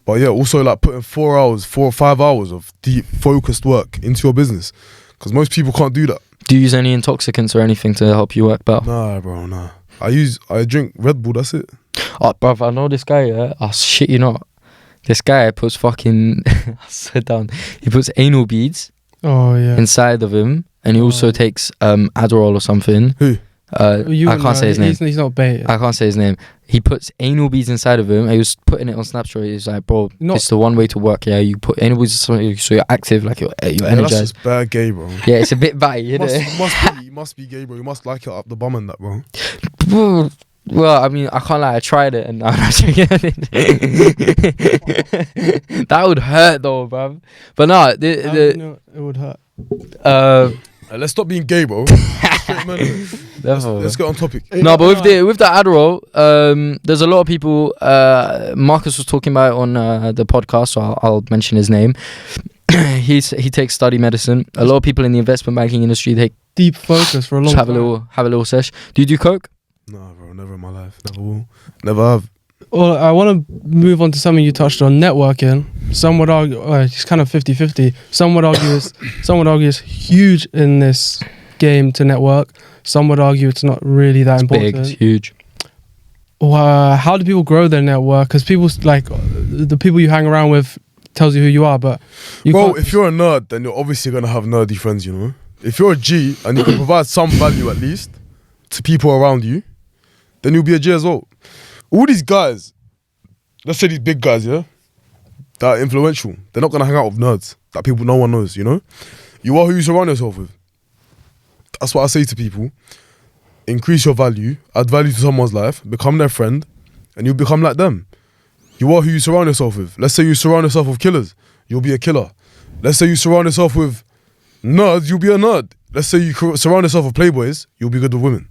But yeah, also like putting 4 or 5 hours of deep focused work into your business, because most people can't do that. Do you use any intoxicants or anything to help you work better? Nah, bro, nah. I drink Red Bull, that's it. Oh, bruv, I know this guy, yeah? Oh, shit, you not. This guy puts fucking... I sit down. He puts anal beads inside of him, and he also takes Adderall or something. Who? I can't say his name. He's not bait. I can't say his name. He puts anal beads inside of him. He was putting it on Snapchat. He was like, bro, it's the one way to work. Yeah, you put anal beads so you're active, like you're energized. That's just bad gay, bro. Yeah, it's a bit batty, isn't it? You must be gay, bro. You must like it up the bum and that, bro. Well, I mean, I can't lie. I tried it and that would hurt though, bruv. But no, it would hurt. Let's stop being gay, bro. Let's get on topic. No, but with the Adderall, there's a lot of people. Marcus was talking about it on the podcast, so I'll mention his name. He takes study medicine. A lot of people in the investment banking industry take deep focus for a long time. Have a little sesh. Do you do coke? No, bro, never in my life. Never will. Never have. Well, I want to move on to something you touched on, networking. Some would argue, it's kind of 50-50. Some would argue it's huge in this game to network. Some would argue it's not really that important. Big, it's huge. How do people grow their network? Because people, like, the people you hang around with tells you who you are, but... if you're a nerd, then you're obviously going to have nerdy friends, you know? If you're a G and you can provide some value at least to people around you, then you'll be a G as well. All these guys, let's say these big guys, yeah, that are influential, they're not going to hang out with nerds that no one knows, you know? You are who you surround yourself with. That's what I say to people. Increase your value, add value to someone's life, become their friend, and you'll become like them. You are who you surround yourself with. Let's say you surround yourself with killers, you'll be a killer. Let's say you surround yourself with nerds, you'll be a nerd. Let's say you surround yourself with playboys, you'll be good with women.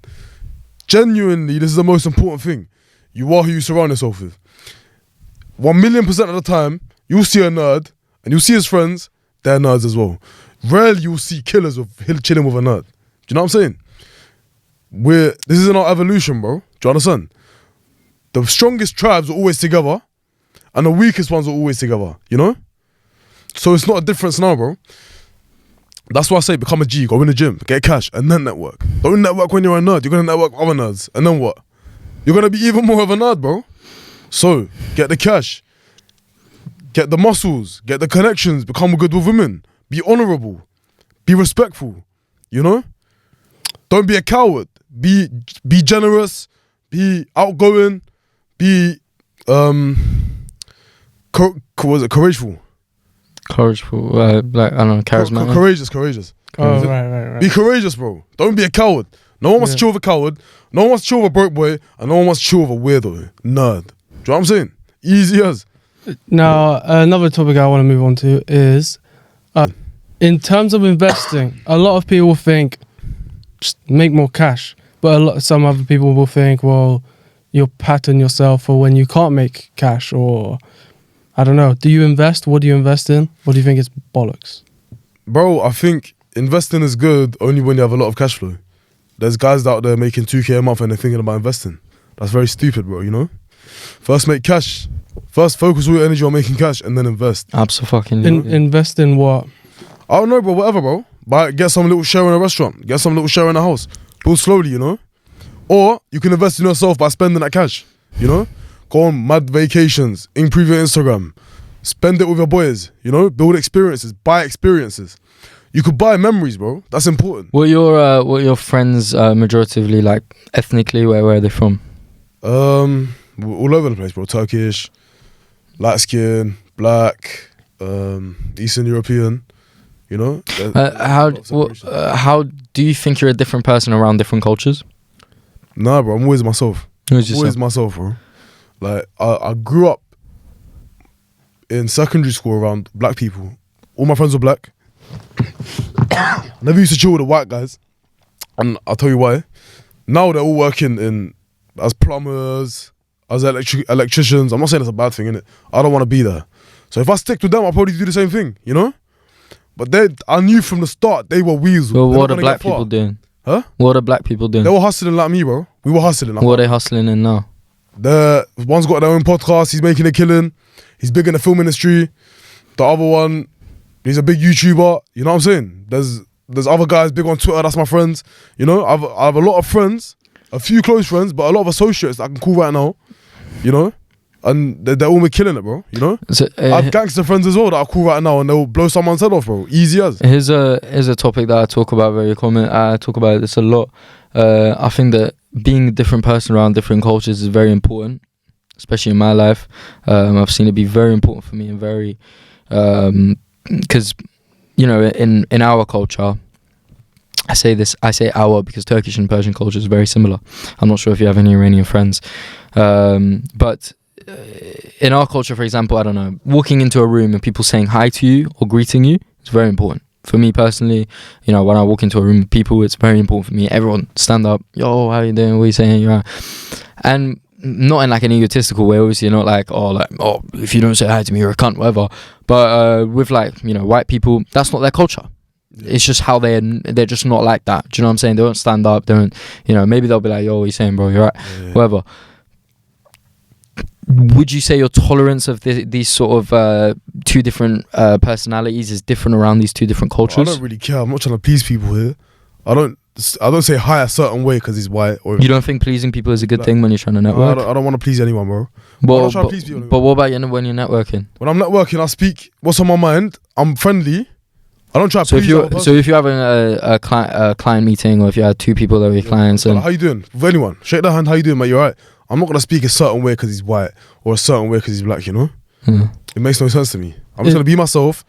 Genuinely, this is the most important thing. You are who you surround yourself with. 1,000,000% of the time, you'll see a nerd, and you'll see his friends, they're nerds as well. Rarely you'll see killers chilling with a nerd. Do you know what I'm saying? This is in our evolution, bro. Do you understand? The strongest tribes are always together, and the weakest ones are always together, you know? So it's not a difference now, bro. That's why I say become a G, go in the gym, get cash, and then network. Don't network when you're a nerd. You're going to network with other nerds. And then what? You're going to be even more of a nerd, bro. So, get the cash. Get the muscles. Get the connections. Become good with women. Be honourable. Be respectful. You know? Don't be a coward. Be generous. Be outgoing. Be, courageful? Courageful, like, I don't know, charismatic. Courageous. Oh, right. Be courageous, bro. Don't be a coward. No one wants to chill with a coward. No one wants to chill with a broke boy. And no one wants to chill with a weirdo. Nerd. Do you know what I'm saying? Easy as. Now, another topic I want to move on to is, in terms of investing, a lot of people think, just make more cash. But some other people will think, well, you'll pattern yourself for when you can't make cash, or... I don't know. Do you invest? What do you invest in? What do you think is bollocks? Bro, I think investing is good only when you have a lot of cash flow. There's guys out there making 2K a month and they're thinking about investing. That's very stupid, bro, you know? First make cash. First focus all your energy on making cash and then invest. Absolutely. Invest in what? I don't know, bro. Whatever, bro. Get some little share in a restaurant. Get some little share in a house. Build slowly, you know? Or you can invest in yourself by spending that cash, you know? Go on mad vacations, improve your Instagram, spend it with your boys, you know, build experiences, buy experiences. You could buy memories, bro. That's important. What are your friends majoritively, like, ethnically? Where are they from? All over the place, bro. Turkish, light skin, black, Eastern European. You know. How do you think you're a different person around different cultures? Nah, bro. I'm always myself. Always myself, bro. Like I grew up in secondary school around black people. All my friends were black. Never used to chill with the white guys, and I'll tell you why. Now they're all working as plumbers, as electricians. I'm not saying it's a bad thing, innit? I don't want to be there. So if I stick to them, I'll probably do the same thing, you know? But I knew from the start they were weasels. Well, what are black people doing? Huh? What are black people doing? They were hustling like me, bro. We were hustling. What are they hustling in now? One's got their own podcast. He's making a killing. He's big in the film industry. The other one, he's a big YouTuber. You know what I'm saying? There's other guys big on Twitter. That's my friends. You know, I have a lot of friends, a few close friends, but a lot of associates that I can call right now. You know, and they're all killing it, bro. You know, So, I have gangster friends as well that I call right now, and they'll blow someone's head off, bro. Easy as. here's a topic that I talk about very common. I talk about this a lot. I think that being a different person around different cultures is very important, especially in my life. I've seen it be very important for me and very, because, you know, in our culture, I say our because Turkish and Persian culture is very similar. I'm not sure if you have any Iranian friends, but in our culture, for example, I don't know, walking into a room and people saying hi to you or greeting you, it's very important. For me personally, you know, when I walk into a room with people, it's very important for me. Everyone stand up, yo, how you doing? What are you saying? You're right. And not in like an egotistical way, obviously, you're not like, oh, if you don't say hi to me, you're a cunt, whatever. But with like, you know, white people, that's not their culture. Yeah. It's just how they're just not like that. Do you know what I'm saying? They don't stand up, they don't, you know, maybe they'll be like, yo, what are you saying, bro? You're right, whatever. Would you say your tolerance of these sort of two different personalities is different around these two different cultures? I don't really care. I'm not trying to please people here. I don't say hi a certain way because he's white. Or you don't think pleasing people is a good thing when you're trying to network? I don't want to please anyone, bro. But what about when you're networking? When I'm networking, I speak what's on my mind. I'm friendly. I don't try to please anyone. So if you're having a client meeting, or if you had two people that were your clients, and how you doing? With anyone, shake their hand. How you doing, mate? You alright? I'm not gonna speak a certain way because he's white or a certain way because he's black. You know, It makes no sense to me. I'm just gonna be myself.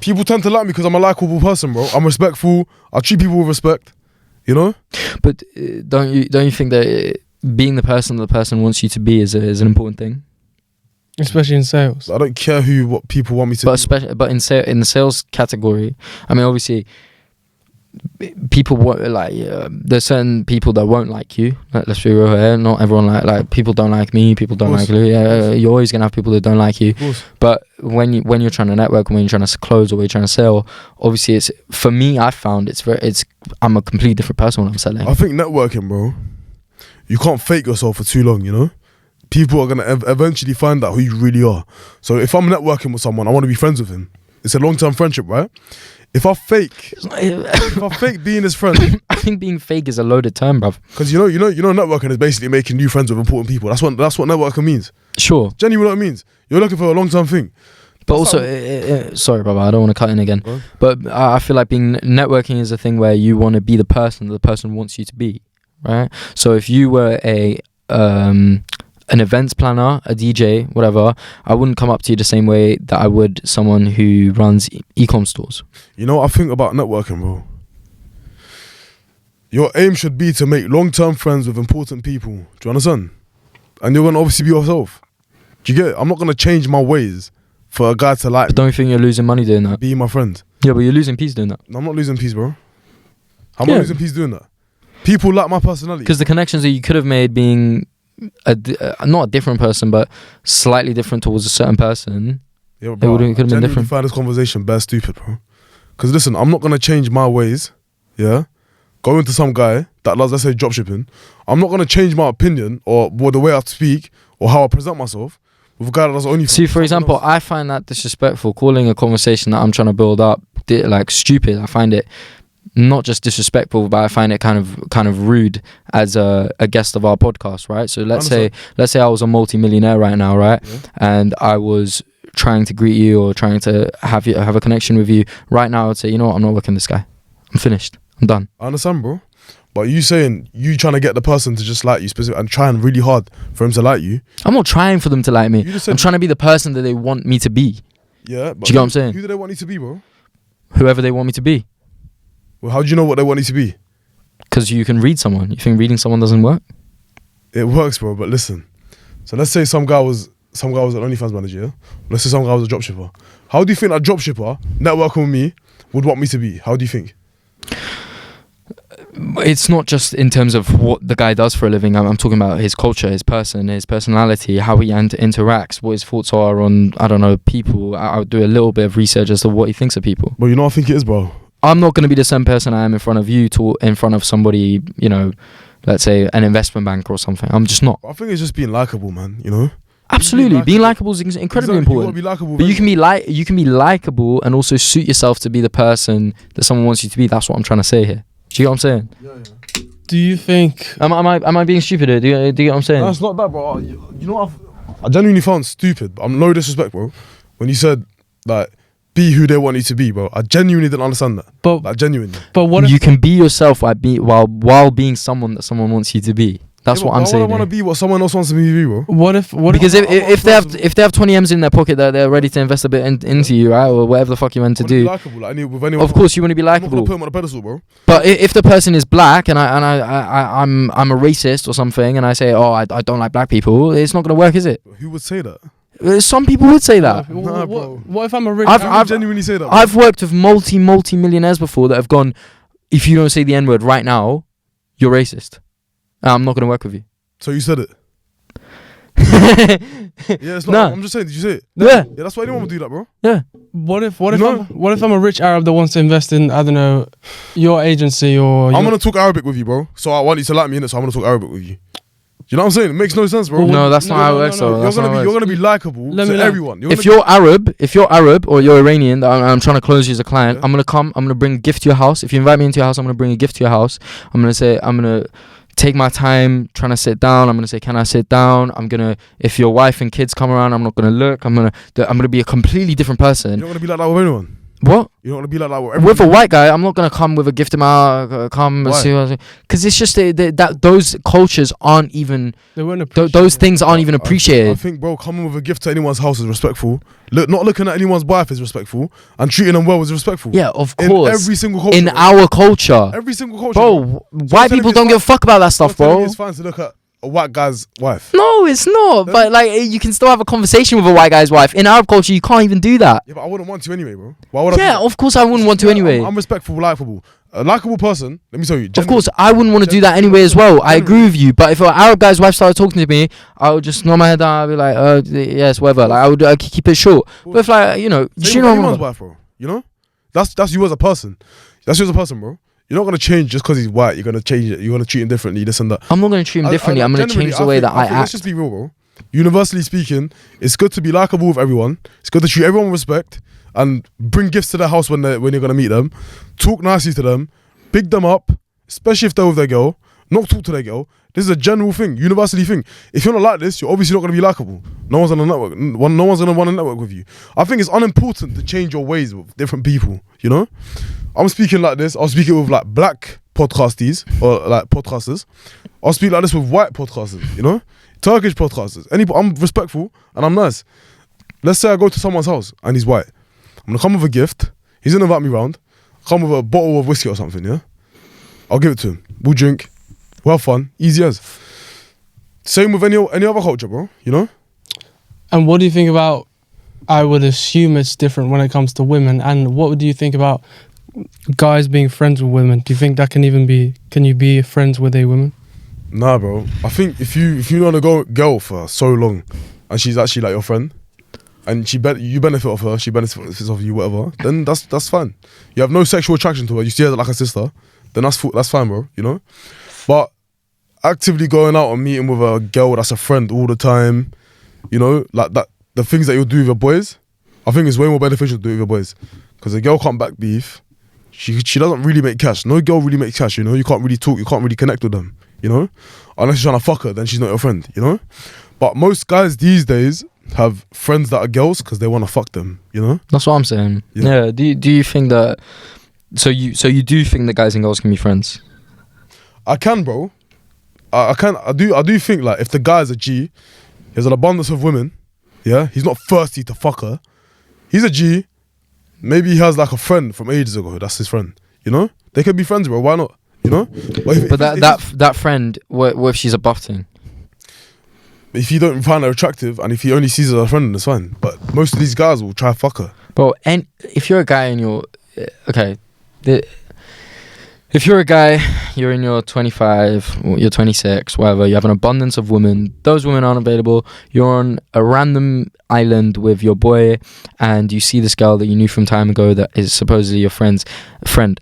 People tend to like me because I'm a likable person, bro. I'm respectful. I treat people with respect. You know. But don't you think that being the person that the person wants you to be is an important thing? Especially in sales. I don't care what people want me to be. But in the sales category, I mean, obviously, people won't like. There's certain people that won't like you. Let's be real here. Not everyone like people don't like me. People don't like you. Yeah, you're always gonna have people that don't like you. But when you're trying to network, when you're trying to close or when you're trying to sell, obviously, it's for me. I found I'm a completely different person when I'm selling. I think networking, bro. You can't fake yourself for too long. You know. People are going to eventually find out who you really are. So if I'm networking with someone, I want to be friends with him. It's a long-term friendship, right? If I fake being his friend, I think being fake is a loaded term, bruv. Because you know, networking is basically making new friends with important people. That's what networking means. Sure. Genuinely, what it means. You're looking for a long-term thing. But also, sorry, brother, I don't want to cut in again. Bro. But I feel like networking is a thing where you want to be the person that the person wants you to be, right? So if you were an events planner, a DJ, whatever, I wouldn't come up to you the same way that I would someone who runs e-com stores. You know what I think about networking, bro? Your aim should be to make long-term friends with important people. Do you understand? And you're going to obviously be yourself. Do you get it? I'm not going to change my ways for a guy to like But don't you think you're losing money doing that? Be my friend. Yeah, but you're losing peace doing that. No, I'm not losing peace, bro. I'm not losing peace doing that. People like my personality. Because the connections that you could have made being not a different person, but slightly different towards a certain person. Yeah, bro, it could have been different. I find this conversation bare stupid, bro. Because listen, I'm not gonna change my ways. Yeah, going to some guy that loves, let's say, dropshipping. I'm not gonna change my opinion or the way I speak or how I present myself with a guy that does OnlyFans. See, for example, I find that disrespectful. Calling a conversation that I'm trying to build up like stupid. I find it not just disrespectful, but I find it kind of rude as a guest of our podcast, right? So let's say I was a multi-millionaire right now, right? Yeah. And I was trying to greet you or trying to have a connection with you. Right now, I would say, you know what, I'm not working with this guy. I'm finished. I'm done. I understand, bro. But you saying you trying to get the person to just like you specifically and trying really hard for him to like you. I'm not trying for them to like me. I'm trying to be the person that they want me to be. Yeah. But do you get what I'm saying? Who do they want you to be, bro? whoever they want me to be. Well, how do you know what they want you to be? Because you can read someone. You think reading someone doesn't work? It works, bro. But listen, so let's say some guy was an OnlyFans manager. Yeah? Let's say some guy was a dropshipper. How do you think that dropshipper networking with me would want me to be? How do you think? It's not just in terms of what the guy does for a living. I'm talking about his culture, his person, his personality, how he interacts, what his thoughts are on, I don't know, people. I'll do a little bit of research as to what he thinks of people. But you know what I think it is, bro? I'm not going to be the same person I am in front of you to in front of somebody, you know, let's say an investment banker or something. I'm just not. I think it's just being likable, man, you know? Absolutely. Being likable is incredibly important. You gotta be likable, but you can be likable and also suit yourself to be the person that someone wants you to be. That's what I'm trying to say here. Do you get what I'm saying? Yeah. Do you think... Am I being stupid here? Do you get what I'm saying? No, it's not that, bro. You know what I genuinely found stupid, but I'm no disrespect, bro. When you said, like, be who they want you to be, bro. I genuinely didn't understand that. But, like, genuinely. But what if... You can be yourself while being someone that someone wants you to be. That's what I'm saying. I want to be what someone else wants me to be, bro. Because if they have 20 M's in their pocket that they're ready to invest a bit into you, right, or whatever the fuck you meant to do. Of course, you want to be likable. I'm not gonna put him on a pedestal, bro. But if the person is black and I'm a racist or something, and I say, oh, I don't like black people, it's not gonna work, is it? Who would say that? Some people would say that. Nah, bro. What if I'm a rich? I genuinely say that. Bro. I've worked with multi-millionaires before that have gone, if you don't say the N-word right now, you're racist. I'm not gonna work with you. So you said it. Yeah, it's not. Nah. I'm just saying. Did you say it? Yeah. Yeah, that's why anyone would do that, bro. Yeah. What if I'm a rich Arab that wants to invest in, I don't know, your agency or... I'm gonna talk Arabic with you, bro. So I want you to like me in it. So I'm gonna talk Arabic with you. You know what I'm saying? It makes no sense, bro. No, that's not how it works. You're gonna be likable to everyone. If you're Arab or you're Iranian, I'm trying to close you as a client. Yeah. I'm gonna bring a gift to your house. If you invite me into your house, I'm gonna bring a gift to your house. I'm gonna take my time trying to sit down. I'm gonna say, can I sit down? If your wife and kids come around, I'm not gonna look. I'm gonna be a completely different person. You're not gonna be like that with anyone. What? You don't want to be like that with everyone. With a white guy, I'm not gonna come with a gift in my come and see. Because it's just that those cultures aren't even. They weren't those things aren't even appreciated. I think, bro, coming with a gift to anyone's house is respectful. Not looking at anyone's wife is respectful, and treating them well is respectful. Yeah, of course. In every single culture. In our culture. Every single culture. Bro, white people don't give a fuck about that stuff, bro. It's fine to look at a white guy's wife. No, it's not. Yeah. But like, you can still have a conversation with a white guy's wife. In Arab culture, you can't even do that. Yeah, but I wouldn't want to anyway, bro. Why would I? Yeah, of course I wouldn't want to anyway. I'm respectful, likable. A likable person. Let me tell you. Of course, I wouldn't want to do that anyway as well. I agree with you. But if an Arab guy's wife started talking to me, I would just nod my head down. I'd be like, yes, whatever. Like I'd keep it short. But if like, you know, anyone's wife, bro. You know, that's you as a person. That's you as a person, bro. You're not gonna change just because he's white. You're gonna change it. You're gonna treat him differently. This and that. I'm not gonna treat him differently. I'm gonna change the way that I act. Let's just be real, bro. Universally speaking, it's good to be likable with everyone. It's good to treat everyone with respect and bring gifts to their house when you're gonna meet them. Talk nicely to them, big them up, especially if they're with their girl. Not talk to their girl. This is a general thing, universally thing. If you're not like this, you're obviously not gonna be likable. No one's gonna network. No one's gonna want to network with you. I think it's unimportant to change your ways with different people. You know. I'm speaking like this. I'll speak it with like black podcastees or like podcasters. I'll speak like this with white podcasters, you know? Turkish podcasters. I'm respectful and I'm nice. Let's say I go to someone's house and he's white. I'm gonna come with a gift. He's gonna invite me round. Come with a bottle of whiskey or something, yeah? I'll give it to him. We'll drink. We'll have fun. Easy as. Same with any other culture, bro, you know? And what do you think about, I would assume it's different when it comes to women, and what do you think about guys being friends with women? Do you think that can you be friends with a woman? Nah, bro. I think if you know the girl for so long and she's actually like your friend and you benefit off her, she benefits off you, whatever, then that's fine. You have no sexual attraction to her, you see her like a sister, then that's fine, bro, you know? But actively going out and meeting with a girl that's a friend all the time, you know, like that, the things that you'll do with your boys, I think it's way more beneficial to do with your boys. Because a girl can't back beef. She doesn't really make cash. No girl really makes cash, you know? You can't really talk, you can't really connect with them, you know? Unless you're trying to fuck her, then she's not your friend, you know? But most guys these days have friends that are girls because they want to fuck them, you know? That's what I'm saying. Yeah. Do you think that... So you do think that guys and girls can be friends? I can, bro. I do think, like, if the guy's a G, he has an abundance of women, yeah? He's not thirsty to fuck her. He's a G. Maybe he has like a friend from ages ago. That's his friend. You know, they could be friends, bro. Why not? You know. But that friend, what if she's a buff thing? If you don't find her attractive and if he only sees her as a friend, then it's fine. But most of these guys will try to fuck her. Bro, and if you're a guy and you're if you're a guy, you're in your 25, or you're 26, whatever, you have an abundance of women, those women aren't available, you're on a random island with your boy, and you see this girl that you knew from time ago that is supposedly your friend.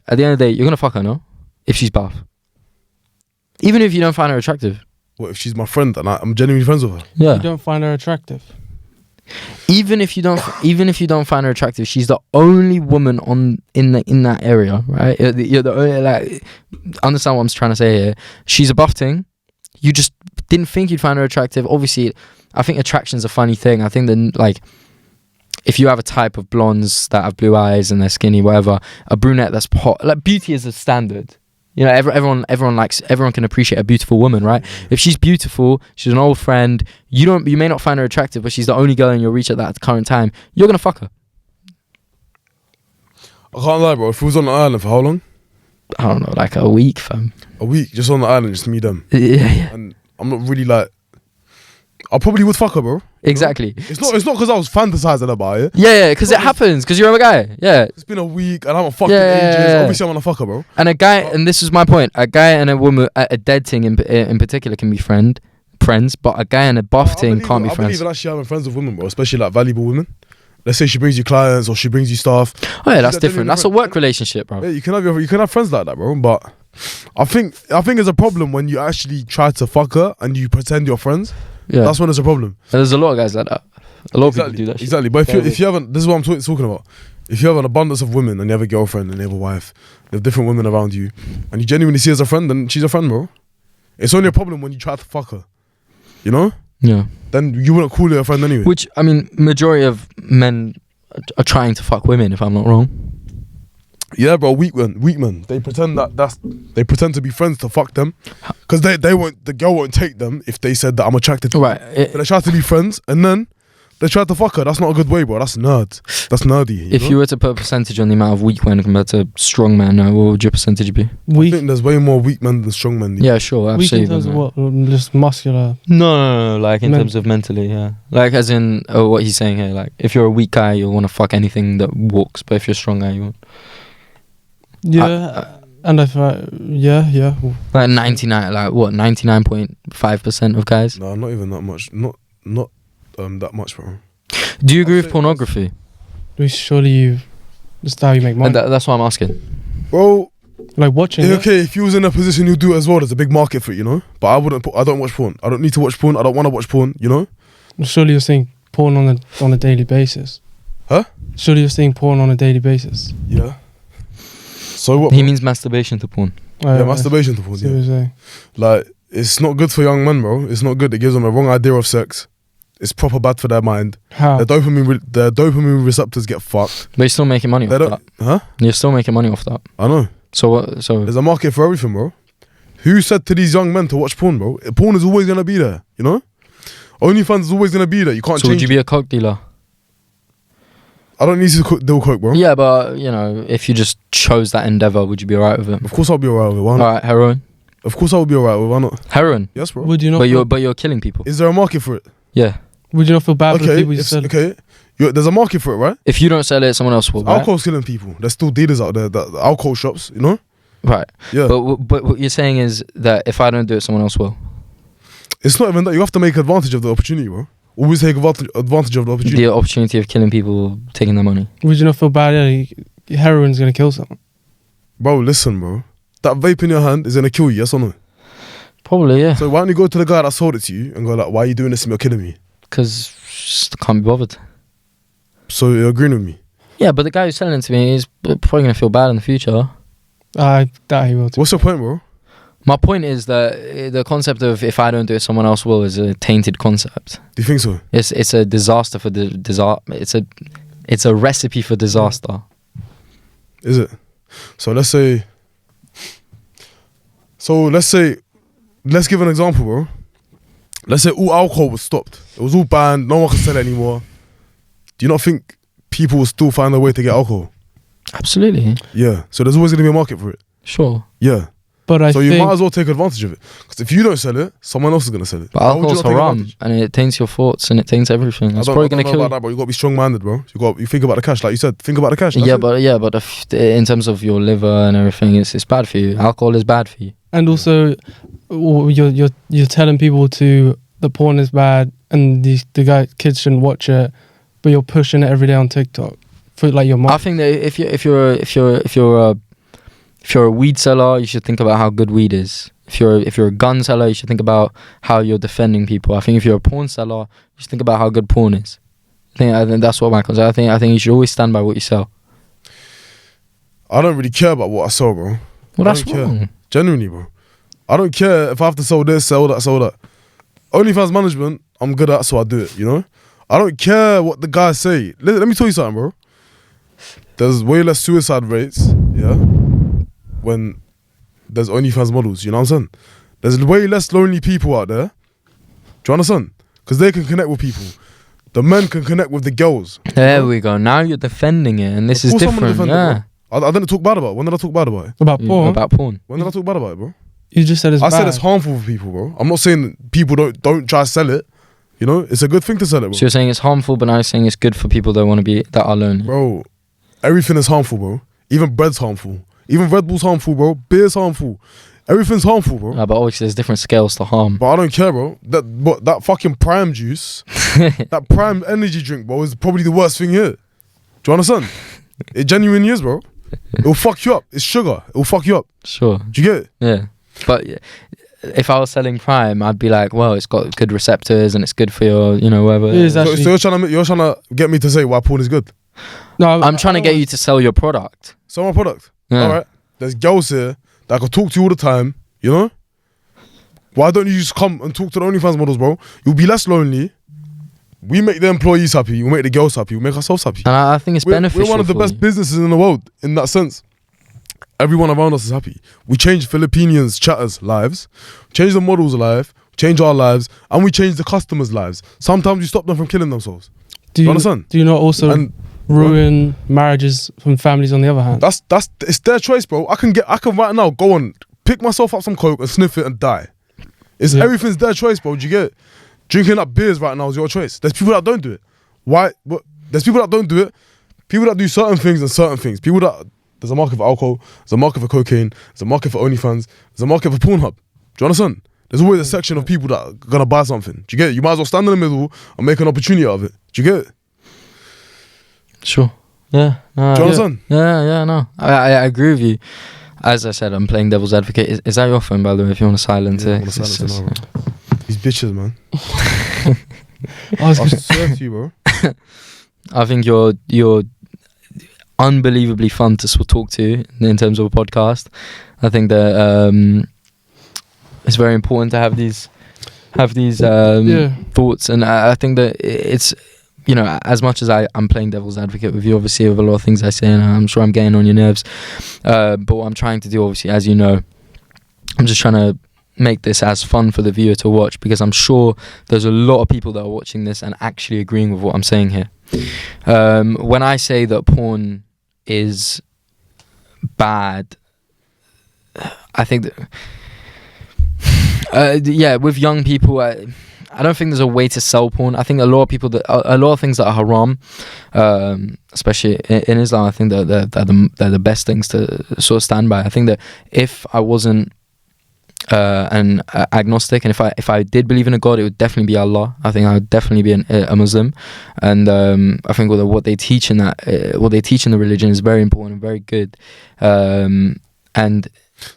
At the end of the day, you're going to fuck her, no? If she's buff. Even if you don't find her attractive. What if she's my friend and I'm genuinely friends with her? Yeah. You don't find her attractive. Even if you don't find her attractive, she's the only woman in that area, right? You're the only, like, understand what I'm trying to say here. She's a buff thing. You just didn't think you'd find her attractive. Obviously, I think attraction's a funny thing. I think that, like, if you have a type of blondes that have blue eyes and they're skinny, whatever, a brunette that's hot, like, beauty is a standard. You know, everyone can appreciate a beautiful woman, right? If she's beautiful, she's an old friend, you may not find her attractive, but she's the only girl in your reach at that current time, you're gonna fuck her. I can't lie, bro. If we was on the island for how long? I don't know, like a week, fam. A week, just on the island, just me them. Yeah. And I'm not really like, I probably would fuck her, bro. Exactly. It's not because I was fantasizing about it. Yeah, because it happens, because you're a guy. Yeah. It's been a week and I haven't fucked in ages. Obviously, I want to fuck her, bro. And a guy, and this is my point, a guy and a woman, a dead thing in particular can be friends, but a guy and a buff thing can't be I friends. believe in actually having friends with women, bro, especially like valuable women. Let's say she brings you clients or she brings you staff. Oh yeah, that's different. That's a work relationship, bro. Yeah, you can have friends like that, bro. But I think it's a problem when you actually try to fuck her and you pretend you're friends. Yeah. That's when it's a problem. And there's a lot of guys like that. A lot of people do that shit. Exactly. But if you haven't, this is what I'm talking about. If you have an abundance of women and you have a girlfriend and you have a wife, you have different women around you, and you genuinely see her as a friend, then she's a friend, bro. It's only a problem when you try to fuck her. You know? Yeah. Then you wouldn't call her a friend anyway. Which, I mean, majority of men are trying to fuck women, if I'm not wrong. Yeah, bro, weak men. They pretend they pretend to be friends to fuck them, because the girl won't take them if they said that I'm attracted to her. Right. But they try to be friends and then they try to fuck her. That's not a good way, bro. That's nerd. That's nerdy. If you were to put a percentage on the amount of weak men compared to strong men, what would your percentage be? I think there's way more weak men than strong men. Yeah, sure, Weak absolutely. in terms of what? Just muscular. No, like in terms of mentally, yeah. Like as in what he's saying here, like if you're a weak guy, you'll want to fuck anything that walks, but if you're a strong guy, you won't. Yeah, and if yeah. Like 99.5% of guys. No, not even that much. Not that much, bro. Do you agree with pornography? Surely that's how you make money. And that's what I'm asking. Bro, like watching. yeah, it. okay, if you was in a position, you'd do it as well. There's a big market for it, you know. But I don't watch porn. I don't need to watch porn. I don't want to watch porn, you know. Surely you're seeing porn on a daily basis. Huh? Surely you're seeing porn on a daily basis. Yeah. So what? He means masturbation to porn. Yeah, masturbation to porn. See what you're saying. Like, it's not good for young men, bro. It's not good. It gives them a wrong idea of sex. It's proper bad for their mind. How? Their dopamine receptors get fucked. But you're still making money off that. Huh? You're still making money off that. I know. So what? So there's a market for everything, bro. Who said to these young men to watch porn, bro? Porn is always gonna be there, you know. OnlyFans is always gonna be there. You can't so change. Would you be a coke dealer? I don't need to deal coke, bro. Yeah, but you know, if you just chose that endeavor, would you be alright with it? Of course I'll be alright with it. Why not? Alright, heroin. Of course I will be alright with it. Why not? Heroin. Yes, bro. Would you not? But you're killing people. Is there a market for it? Yeah. Would you not feel bad for the people you sell? Okay. There's a market for it, right? If you don't sell it, someone else will. Right? Alcohol's killing people. There's still dealers out there. The alcohol shops, you know. Right. Yeah. But what you're saying is that if I don't do it, someone else will. It's not even that. You have to make advantage of the opportunity, bro. Always take advantage of the opportunity. The opportunity of killing people, taking their money. Would you not feel bad? Yeah, heroin's gonna kill someone. Bro, listen, bro. That vape in your hand is gonna kill you. Yes or no? Probably, yeah. So why don't you go to the guy that sold it to you and go like, "Why are you doing this to me? You're killing me." Because just can't be bothered. So you're agreeing with me? Yeah, but the guy who's selling it to me is probably gonna feel bad in the future. I doubt he will. What's your point, bro? My point is that the concept of if I don't do it, someone else will is a tainted concept. Do you think so? It's a disaster for the disaster. It's a recipe for disaster. Is it? So let's give an example, bro. Let's say all alcohol was stopped. It was all banned. No one could sell it anymore. Do you not think people will still find a way to get alcohol. Absolutely. Yeah. So there's always going to be a market for it. Sure. Yeah. But I So think you might as well take advantage of it. Because if you don't sell it, someone else is going to sell it. But Why would you alcohol's not take haram, advantage? and it taints your thoughts and it taints everything. I It's don't probably going to know kill about you. that, bro. You got to be strong-minded, bro. You think about the cash. Like you said, think about the cash. That's Yeah, it. but in terms of your liver and everything, it's bad for you. Alcohol is bad for you. and also you're telling people to the porn is bad and the kids shouldn't watch it, but you're pushing it every day on TikTok for like your mom. I think that if you're a weed seller, you should think about how good weed is. If you're a gun seller, you should think about how you're defending people. I think if you're a porn seller, you should think about how good porn is. I think that's what my concept. I think you should always stand by what you sell. I don't really care about what I sell, bro. Well, I that's don't care. wrong. Genuinely, bro. I don't care if I have to sell this, sell that, sell that. OnlyFans management, I'm good at, so I do it, you know? I don't care what the guys say. Let me tell you something, bro. There's way less suicide rates, yeah, when there's OnlyFans models, you know what I'm saying? There's way less lonely people out there. Do you understand? Because they can connect with people. The men can connect with the girls. There we go. Now you're defending it, and this is Of course I'm gonna different. defend it, Yeah, bro. I didn't talk bad about it. When did I talk bad about it? About porn. about porn. When did I talk bad about it, bro? You just said it's I bad. said it's harmful for people, bro. I'm not saying that people don't try to sell it. You know, it's a good thing to sell it, bro. So you're saying it's harmful, but now you're saying it's good for people that are lonely. Bro, everything is harmful, bro. Even bread's harmful. Even Red Bull's harmful, bro. Beer's harmful. Everything's harmful, bro. But obviously there's different scales to harm. But I don't care, bro. That fucking Prime juice, that Prime energy drink, bro, is probably the worst thing here. Do you understand? It genuinely is, bro. It'll fuck you up. It's sugar. It'll fuck you up. Sure. Do you get it? Yeah. But if I was selling Prime, I'd be like, well, it's got good receptors and it's good for your, whatever. It is So, actually, so you're trying to get me to say why porn is good. no, I'm trying to get you to sell your product. Sell my product. Yeah. All right. There's girls here that can talk to you all the time, you know? Why don't you just come and talk to the OnlyFans models, bro? You'll be less lonely. We make the employees happy. We make the girls happy. We make ourselves happy. And I think it's beneficial. We're one of the for best you. businesses in the world in that sense. Everyone around us is happy. We change Filipinians chatters' lives, change the models' life, change our lives, and we change the customers' lives. Sometimes we stop them from killing themselves. do you understand? Do you not also And ruin marriages from families on the other hand? that's it's their choice, bro. I can right now go on, pick myself up some coke and sniff it and die. It's Yeah. everything's their choice, bro. Do you get it? Drinking up beers right now is your choice. There's people that don't do it. Why? There's people that don't do it. People that do certain things and certain things. There's a market for alcohol. There's a market for cocaine. There's a market for OnlyFans. There's a market for Pornhub. Do you understand? There's always a section of people that are gonna buy something. Do you get it? You might as well stand in the middle and make an opportunity out of it. Do you get it? Sure. Yeah. No, Do you understand? Yeah, no. I agree with you. As I said, I'm playing devil's advocate. Is that your phone, by the way, if you want to silence Yeah, I it? wanna silence it now, bro. These bitches, man. I was I gonna- swear to you, bro. I think you're unbelievably fun to talk to in terms of a podcast. I think that it's very important to have these Yeah. thoughts, and I think that it's as much as I'm playing devil's advocate with you, obviously with a lot of things I say, and I'm sure I'm getting on your nerves. But what I'm trying to do, obviously, as you know, I'm just trying to make this as fun for the viewer to watch, because I'm sure there's a lot of people that are watching this and actually agreeing with what I'm saying here. When I say that porn is bad, I think that with young people, I don't think there's a way to sell porn. I think a lot of things that are haram, especially in Islam, I think that they're the best things to sort of stand by. I think that if I wasn't an agnostic, and if I did believe in a God, it would definitely be Allah. I think I would definitely be a Muslim, and I think what they teach in the religion is very important and very good. And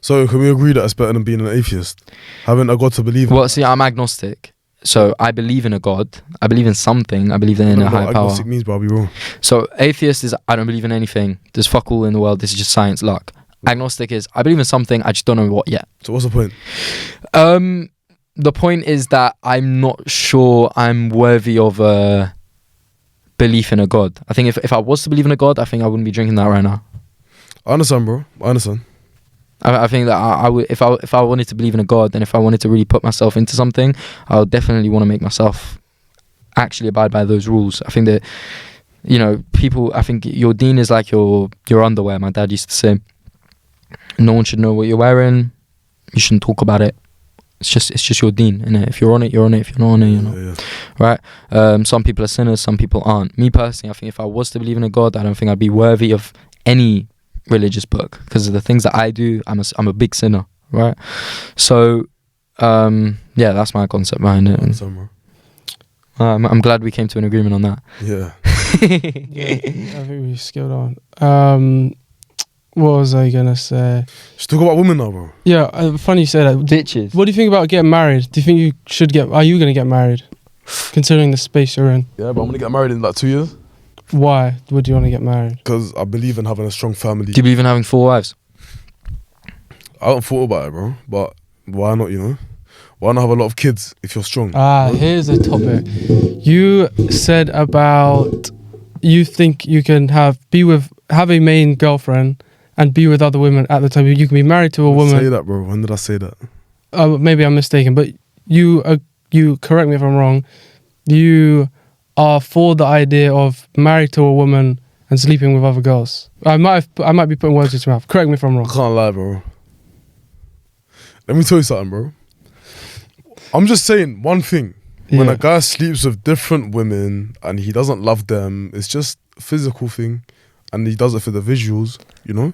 So can we agree that it's better than being an atheist? Having a God to believe in? well, see, I'm agnostic, so I believe in a God. I believe in something. I believe in a higher power. Agnostic means, bro, I'll be wrong. So atheist is I don't believe in anything. There's fuck all in the world. This is just science, luck. Agnostic is I believe in something. I just don't know what yet. So what's the point? The point is that I'm not sure I'm worthy of a belief in a God. I think if I was to believe in a God, I think I wouldn't be drinking that right now. I understand, bro. I understand. I think that I would if I wanted to believe in a God, and if I wanted to really put myself into something, I would definitely want to make myself actually abide by those rules. I think that you know, people, I think your deen is like your underwear. My dad used to say, no one should know what you're wearing. You shouldn't talk about it. It's just your deen, innit? If you're on it, you're on it. If you're not on it, you're not. Yeah. Right? Some people are sinners, some people aren't. Me personally, I think if I was to believe in a God, I don't think I'd be worthy of any religious book, because of the things that I do. I'm a big sinner, right? So, yeah, that's my concept behind it. I'm glad we came to an agreement on that. Yeah. I think we skilled on. What was I gonna say? Just talk about women now, bro. Yeah, funny you say that. Bitches. What do you think about getting married? Do you think you should are you gonna get married? Considering the space you're in. Yeah, but I'm gonna get married in like 2 years. Why would you want to get married? Because I believe in having a strong family. Do you believe in having 4 wives? I haven't thought about it, bro. But why not, you know? Why not have a lot of kids if you're strong? Here's a topic. You said about you think you can have a main girlfriend and be with other women at the time. You can be married to a woman. Say that, bro. When did I say that? Maybe I'm mistaken, but you correct me if I'm wrong. You are for the idea of married to a woman and sleeping with other girls. I might be putting words into your mouth. Correct me if I'm wrong. I can't lie, bro. Let me tell you something, bro. I'm just saying one thing. When a guy sleeps with different women and he doesn't love them, it's just a physical thing, and he does it for the visuals, you know?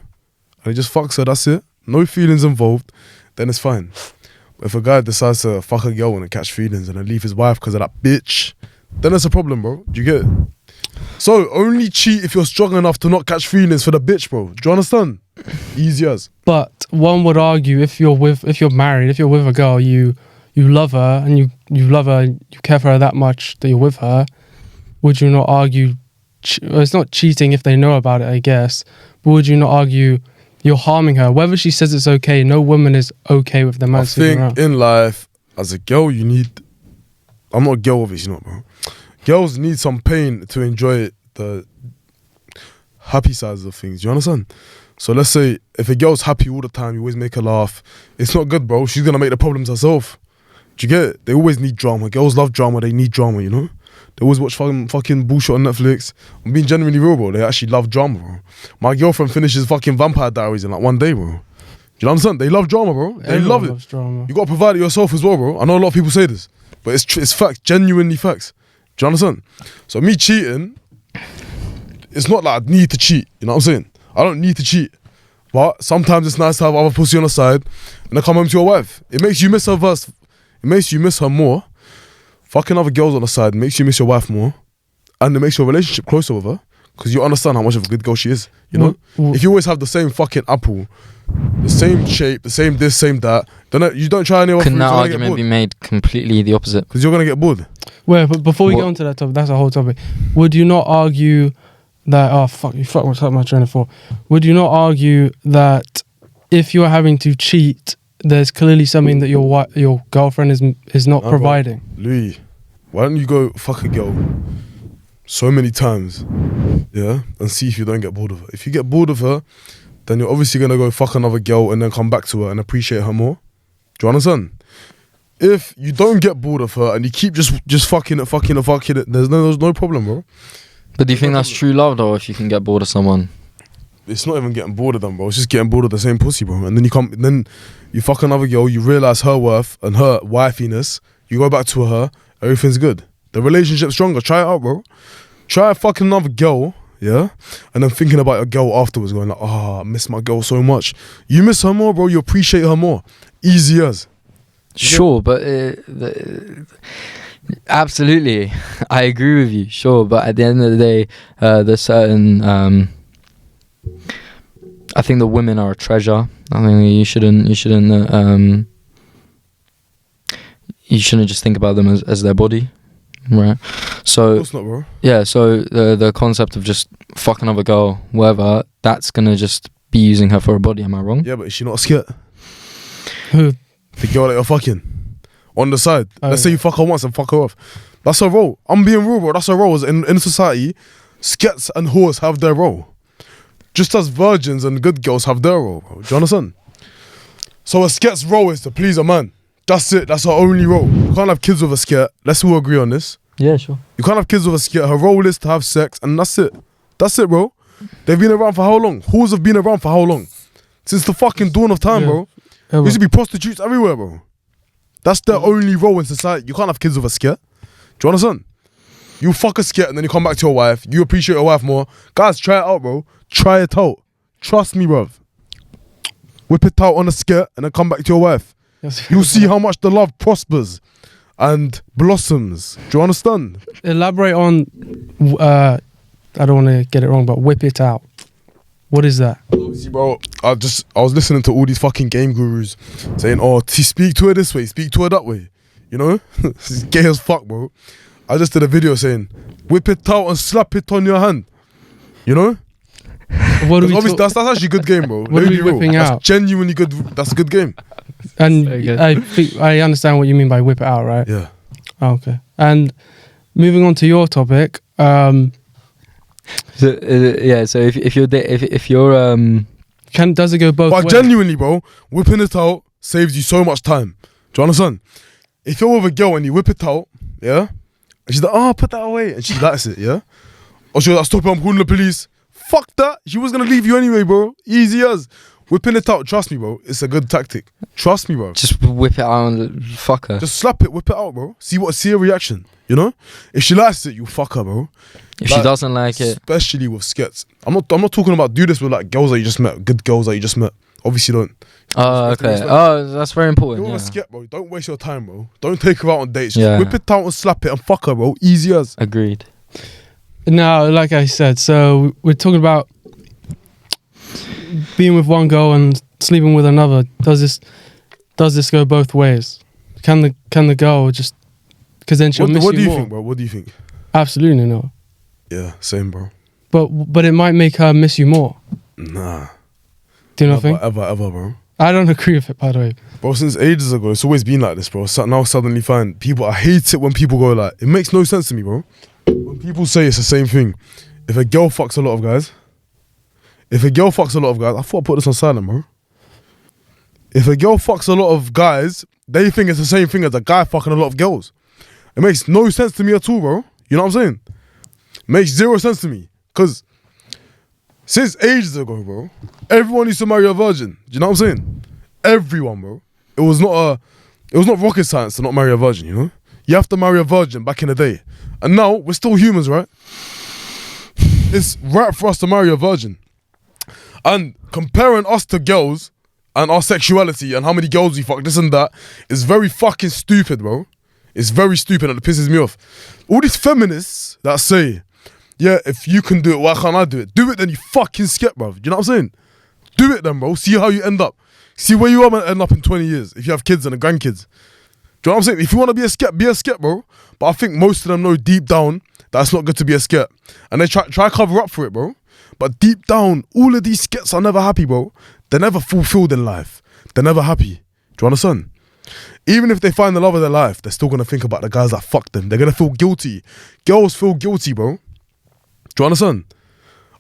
And he just fucks her, that's it. No feelings involved, then it's fine. But if a guy decides to fuck a girl and catch feelings and then leave his wife because of that bitch, then it's a problem, bro. Do you get it? So only cheat if you're strong enough to not catch feelings for the bitch, bro. Do you understand? Easy as. But one would argue if you're married, if you're with a girl, you love her and you love her, you care for her that much that you're with her, would you not argue, it's not cheating if they know about it, I guess, but would you not argue you're harming her? Whether she says it's okay, no woman is okay with the man sleeping around. I think in life, as a girl, you need, I'm not a girl, obviously not, bro. Girls need some pain to enjoy the happy sides of things, you understand? So let's say if a girl's happy all the time, you always make her laugh, it's not good, bro. She's gonna make the problems herself. Do you get it? They always need drama. Girls love drama, they need drama, you know? They always watch fucking bullshit on Netflix. I'm being genuinely real, bro. They actually love drama, bro. My girlfriend finishes fucking Vampire Diaries in like 1 day, bro. Do you understand? They love drama, bro. They Everyone love it. loves drama. You gotta provide it yourself as well, bro. I know a lot of people say this, but it's facts, genuinely facts. Do you understand? So me cheating, it's not like I need to cheat. You know what I'm saying? I don't need to cheat. But sometimes it's nice to have other pussy on the side and then come home to your wife. It makes you miss her first. It makes you miss her more. Fucking other girls on the side makes you miss your wife more. And it makes your relationship closer with her. Because you understand how much of a good girl she is. You know? If you always have the same fucking apple, the same shape, the same this, same that, then you don't try any other. Can that argument be made completely the opposite? Because you're going to get bored. Wait, but before we get onto that topic, that's a whole topic. Would you not argue that, you fucked my train of thought. Would you not argue that if you're having to cheat, there's clearly something that your girlfriend is not providing? Louis, why don't you go fuck a girl so many times, yeah, and see if you don't get bored of her. If you get bored of her, then you're obviously going to go fuck another girl and then come back to her and appreciate her more. Do you understand? If you don't get bored of her and you keep just fucking it, there's no problem, bro. But do you think that's true love, though, if you can get bored of someone? It's not even getting bored of them, bro. It's just getting bored of the same pussy, bro. And then you fuck another girl, you realise her worth and her wifiness, you go back to her, everything's good. The relationship's stronger. Try it out, bro. Try fucking another girl, yeah? And then thinking about your girl afterwards, going like, I miss my girl so much. You miss her more, bro. You appreciate her more. Easy as. Sure, but absolutely, I agree with you. Sure, but at the end of the day, there's certain. I think the women are a treasure. I think you shouldn't just think about them as their body, right? So, Of course not, bro. yeah. So the concept of just fucking another girl, whatever, that's gonna just be using her for a body. Am I wrong? Yeah, but is she not a skit? Who? The girl that you're fucking on the side. Let's say you fuck her once and fuck her off. That's her role. I'm being real, bro. That's her role. In society, skets and whores have their role. Just as virgins and good girls have their role, bro. Do you understand? So a sket's role is to please a man. That's it. That's her only role. You can't have kids with a sket. Let's all agree on this. Yeah, sure. You can't have kids with a skirt. Her role is to have sex, and that's it. That's it, bro. They've been around for how long? Whores have been around for how long? Since the fucking dawn of time, bro. There used to be prostitutes everywhere, bro. That's their only role in society. You can't have kids with a skirt. Do you understand? You fuck a skirt and then you come back to your wife. You appreciate your wife more. Guys, try it out, bro. Try it out. Trust me, bro. Whip it out on a skirt and then come back to your wife. You'll see how much the love prospers and blossoms. Do you understand? Elaborate on, I don't want to get it wrong, but whip it out. What is that? Obviously, bro, I was listening to all these fucking game gurus saying, oh, speak to her this way, speak to her that way. You know? This is gay as fuck, bro. I just did a video saying, whip it out and slap it on your hand. You know? What do we obviously, that's actually a good game, bro. What are we whipping out? That's genuinely good. That's a good game. And I understand what you mean by whip it out, right? Yeah. Oh, okay. And moving on to your topic, So if you're does it go both ways? But genuinely, bro, whipping it out saves you so much time. Do you understand? If you're with a girl and you whip it out, yeah, and she's like, oh, put that away, and she likes it, yeah, or she's like, stop it, I'm calling the police. Fuck that. She was gonna leave you anyway, bro. Easy as. Whipping it out, trust me, bro. It's a good tactic. Trust me, bro. just whip it out and fuck her. Just slap it, whip it out, bro. See her reaction. You know? If she likes it, you fuck her, bro. If she doesn't like it, especially with skets. I'm not talking about do this with like girls that you just met, good girls that you just met. Obviously don't. Oh, okay. Oh, that's very important. You're on a sket, bro. Don't waste your time, bro. Don't take her out on dates. Just whip it out and slap it and fuck her, bro. Easy as. Agreed. Now, like I said, so we're talking about being with one girl and sleeping with another. Does this go both ways? Can the girl just, because then she'll miss you more? What do you think, bro? What do you think? Absolutely no. Yeah, same, bro. But it might make her miss you more. Nah. Do you not think? Ever, bro. I don't agree with it, by the way. Bro, since ages ago, it's always been like this, bro. So now suddenly find people, I hate it when people go like, it makes no sense to me, bro. When people say it's the same thing. If a girl fucks a lot of guys, I thought I put this on silent, bro. If a girl fucks a lot of guys, they think it's the same thing as a guy fucking a lot of girls. It makes no sense to me at all, bro. You know what I'm saying? Makes zero sense to me. Because since ages ago, bro, everyone used to marry a virgin. Do you know what I'm saying? Everyone, bro. It was not rocket science to not marry a virgin, you know? You have to marry a virgin back in the day. And now, we're still humans, right? It's right for us to marry a virgin. And comparing us to girls and our sexuality and how many girls we fuck, this and that, is very fucking stupid, bro. It's very stupid and it pisses me off. All these feminists that say, yeah, if you can do it, why can't I do it? Do it then, you fucking skep, bro. You know what I'm saying? Do it then, bro. See how you end up. See where you are going to end up in 20 years if you have kids and grandkids. Do you know what I'm saying? If you want to be a skep, bro. But I think most of them know deep down that it's not good to be a skep. And they try cover up for it, bro. But deep down, all of these skets are never happy, bro. They're never fulfilled in life. They're never happy. Do you understand? Even if they find the love of their life, they're still going to think about the guys that fucked them. They're going to feel guilty. Girls feel guilty, bro. Do you understand?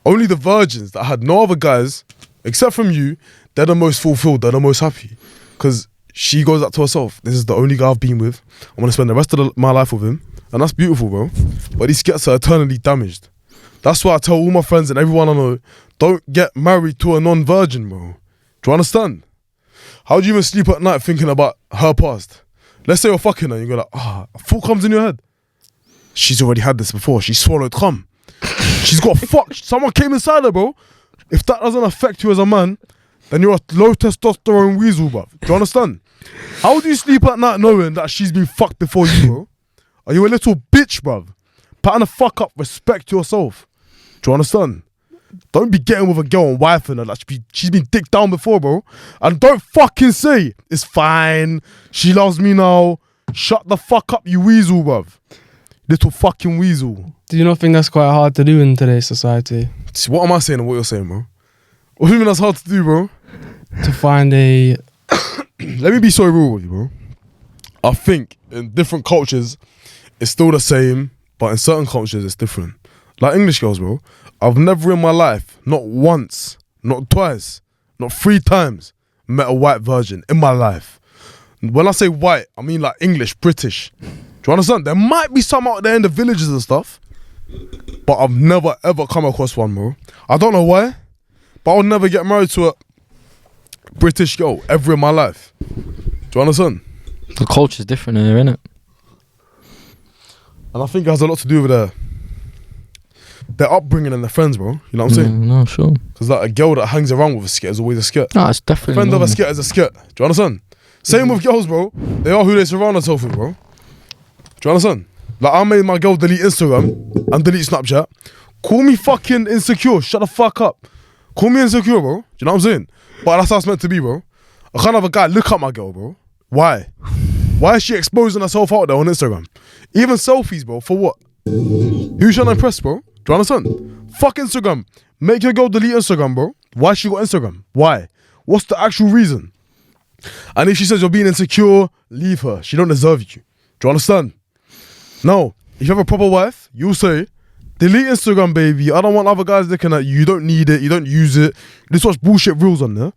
Only the virgins that had no other guys, except from you, they're the most fulfilled. They're the most happy. Because she goes up to herself. This is the only guy I've been with. I'm going to spend the rest of my life with him. And that's beautiful, bro. But these skets are eternally damaged. That's why I tell all my friends and everyone I know, don't get married to a non-virgin, bro. Do you understand? How do you even sleep at night thinking about her past? Let's say you're fucking her and you go like, a thought comes in your head. She's already had this before. She swallowed cum. She's got fucked. Someone came inside her, bro. If that doesn't affect you as a man, then you're a low testosterone weasel, bro. Do you understand? How do you sleep at night knowing that she's been fucked before you, bro? Are you a little bitch, bruv? Pattern the fuck up, respect yourself. Do you understand? Don't be getting with a girl and wifing her like she's been dicked down before, bro. And don't fucking say, it's fine, she loves me now. Shut the fuck up, you weasel, bruv. Little fucking weasel. Do you not think that's quite hard to do in today's society? See, what am I saying and what you're saying, bro? What do you mean that's hard to do, bro? To find a... Let me be so real with you, bro. I think in different cultures, it's still the same, but in certain cultures, it's different. Like English girls, bro. I've never in my life, not once, not twice, not 3 times, met a white virgin in my life. When I say white, I mean like English, British. Do you you understand? There might be some out there in the villages and stuff, but I've never ever come across one, bro. I don't know why, but I would never get married to a British girl ever in my life. Do you understand? The culture's different here, innit? And I think it has a lot to do with their upbringing and their friends, bro. You know what I'm saying? No, sure. Because like a girl that hangs around with a skit is always a skit. No, it's A definitely friend of normal. a skit is a skit. Do you understand? Same with girls, bro. They are who they surround themselves with, bro. Do you understand? Like, I made my girl delete Instagram and delete Snapchat. Call me fucking insecure. Shut the fuck up. Call me insecure, bro. Do you know what I'm saying? But that's how it's meant to be, bro. I can't have a guy look at my girl, bro. Why? Why is she exposing herself out there on Instagram? Even selfies, bro. For what? Who you trying to impress, bro? Do you understand? Fuck Instagram. Make your girl delete Instagram, bro. Why she got Instagram? Why? What's the actual reason? And if she says you're being insecure, leave her. She don't deserve you. Do you understand? No. If you have a proper wife, you'll say, delete Instagram, baby. I don't want other guys looking at you. You don't need it. You don't use it. Just watch bullshit reels on there.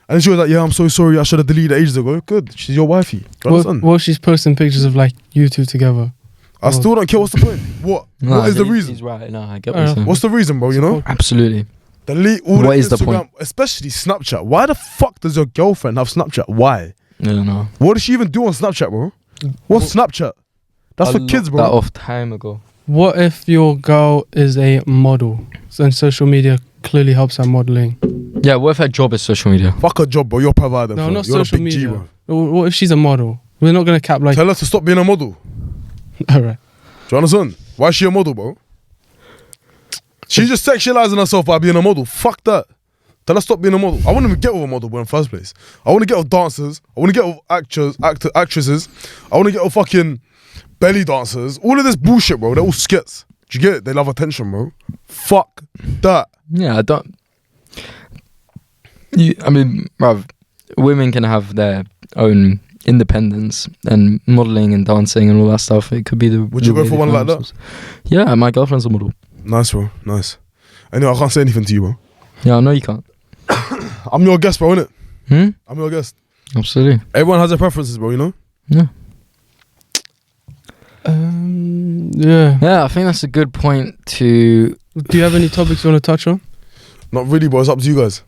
And she was like, yeah, I'm so sorry. I should have deleted it ages ago. Good. She's your wifey. Do you understand? Well, she's posting pictures of like you two together. I still don't care. What's the point? What? Nah, what is the he's reason? right. No, I get what you're saying. What's the reason, bro? You know? Absolutely. Delete all What the is the Instagram, point? especially Snapchat. Why the fuck does your girlfriend have Snapchat? Why? I don't know. What does she even do on Snapchat, bro? What's Snapchat? That's for kids, bro. That off time ago. What if your girl is a model and social media clearly helps her modeling? Yeah, what if her job is social media? Fuck her job, bro. You're providing. No, for not her. You're social a big G, media. bro. What if she's a model? We're not gonna cap like. Tell her to stop being a model. All right. Do you understand? Why is she a model, bro? She's just sexualizing herself by being a model. Fuck that. Tell her stop being a model. I wouldn't even get with a model, bro, in the first place. I want to get with dancers. I want to get with actresses. I want to get with fucking belly dancers. All of this bullshit, bro. They're all skits. Do you get it? They love attention, bro. Fuck that. Yeah, I don't. I mean, bruv, women can have their own independence and modeling and dancing and all that stuff. It could be the. Would you go for one like that? Yeah, my girlfriend's a model. Nice, bro. Nice. Anyway, I can't say anything to you, bro. Yeah, I know you can't. I'm your guest, bro, innit? Hmm? I'm your guest. Absolutely. Everyone has their preferences, bro, you know? Yeah. Yeah. Yeah, I think that's a good point to. Do you have any topics you want to touch on? Not really, bro. It's up to you guys.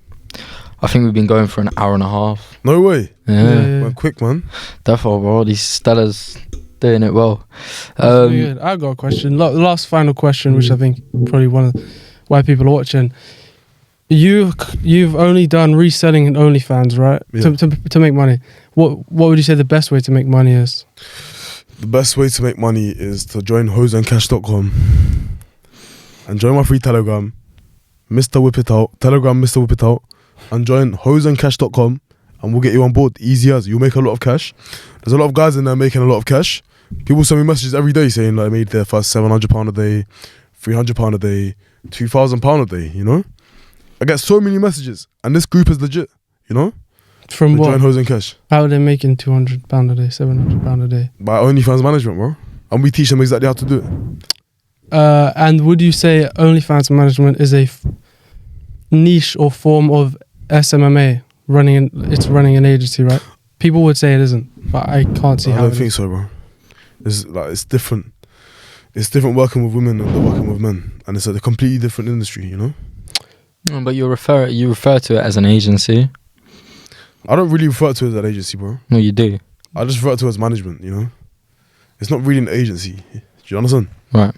I think we've been going for an hour and a half. No way. Yeah. Went quick, man. Therefore, bro, these Stella's doing it well. Pretty good. I got a question. Last final question, which I think probably one of why people are watching. You've only done reselling and OnlyFans, right? Yeah. To make money. What would you say the best way to make money is? The best way to make money is to join hoseandcash.com and join my free Telegram, Mr. Whip It Out, Telegram Mr. Whip It Out, and join hoseandcash.com and we'll get you on board. Easy as. You'll make a lot of cash. There's a lot of guys in there making a lot of cash. People send me messages every day saying like I made their first £700 a day, £300 a day, £2,000 a day, you know? I get so many messages and this group is legit, you know? From So what? join Hose and Cash. How are they making £200 a day, £700 a day? By OnlyFans management, bro. And we teach them exactly how to do it. And would you say OnlyFans management is a niche or form of SMMA? It's running an agency, right? People would say it isn't, but I can't see I how. don't think so, bro. It's different. It's different working with women than working with men, and it's a completely different industry, you know. No, but you refer to it as an agency. I don't really refer to it as an agency, bro. No, you do. I just refer to it as management, you know. It's not really an agency. Do you understand? Right.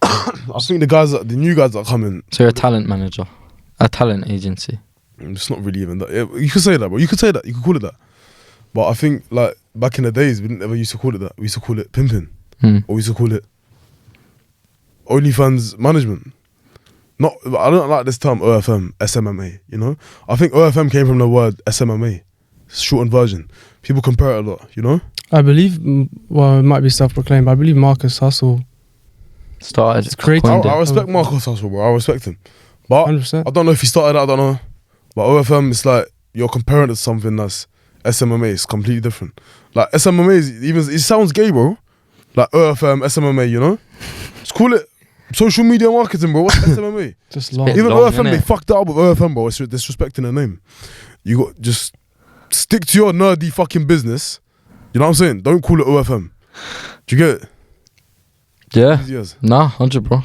I think the new guys that are coming. So you're a talent manager, a talent agency. It's not really even that. You could say that, bro. You could say that. You could call it that. But I think like back in the days, we didn't ever used to call it that. We used to call it pimping, or we used to call it OnlyFans management. Not, I don't like this term OFM, SMMA. You know, I think OFM came from the word SMMA, shortened version. People compare it a lot. You know. I believe, well, it might be self-proclaimed, but I believe Marcus Hustle Started. It's creative. coined it. I respect Marcus Hustle, bro. I respect him, but 100%. I don't know if he started that. I don't know. But OFM, it's like you're comparing it to something that's SMMA. It's completely different. Like SMMA is even, it sounds gay, bro. Like OFM, SMMA, you know. Just call it social media marketing, bro. What's SMMA? Just long. It's Even long, OFM, they innit? fucked it up with OFM, bro. It's disrespecting the name. You got just stick to your nerdy fucking business. You know what I'm saying? Don't call it OFM. Do you get it? Yeah. Easy as. Nah, 100, bro.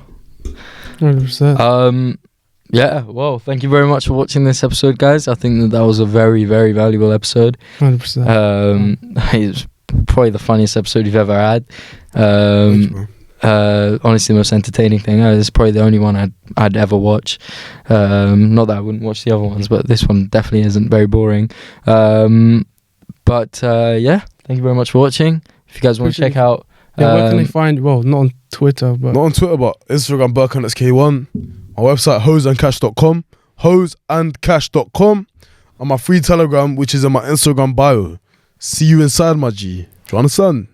100%. Yeah, well, thank you very much for watching this episode, guys. I think that was a very, very valuable episode. 100%. It's probably the funniest episode you've ever had. Thank you, bro. Honestly, the most entertaining thing. It's probably the only one I'd ever watch. Not that I wouldn't watch the other ones, but this one definitely isn't very boring. But yeah, thank you very much for watching. If you guys want to check out... Yeah, where can they find? Well, not on Twitter, but Not on Twitter, but Instagram, Berkan SK1. Our website, hoseandcash.com. Hoseandcash.com. And my free Telegram, which is in my Instagram bio. See you inside, my G. Do you understand?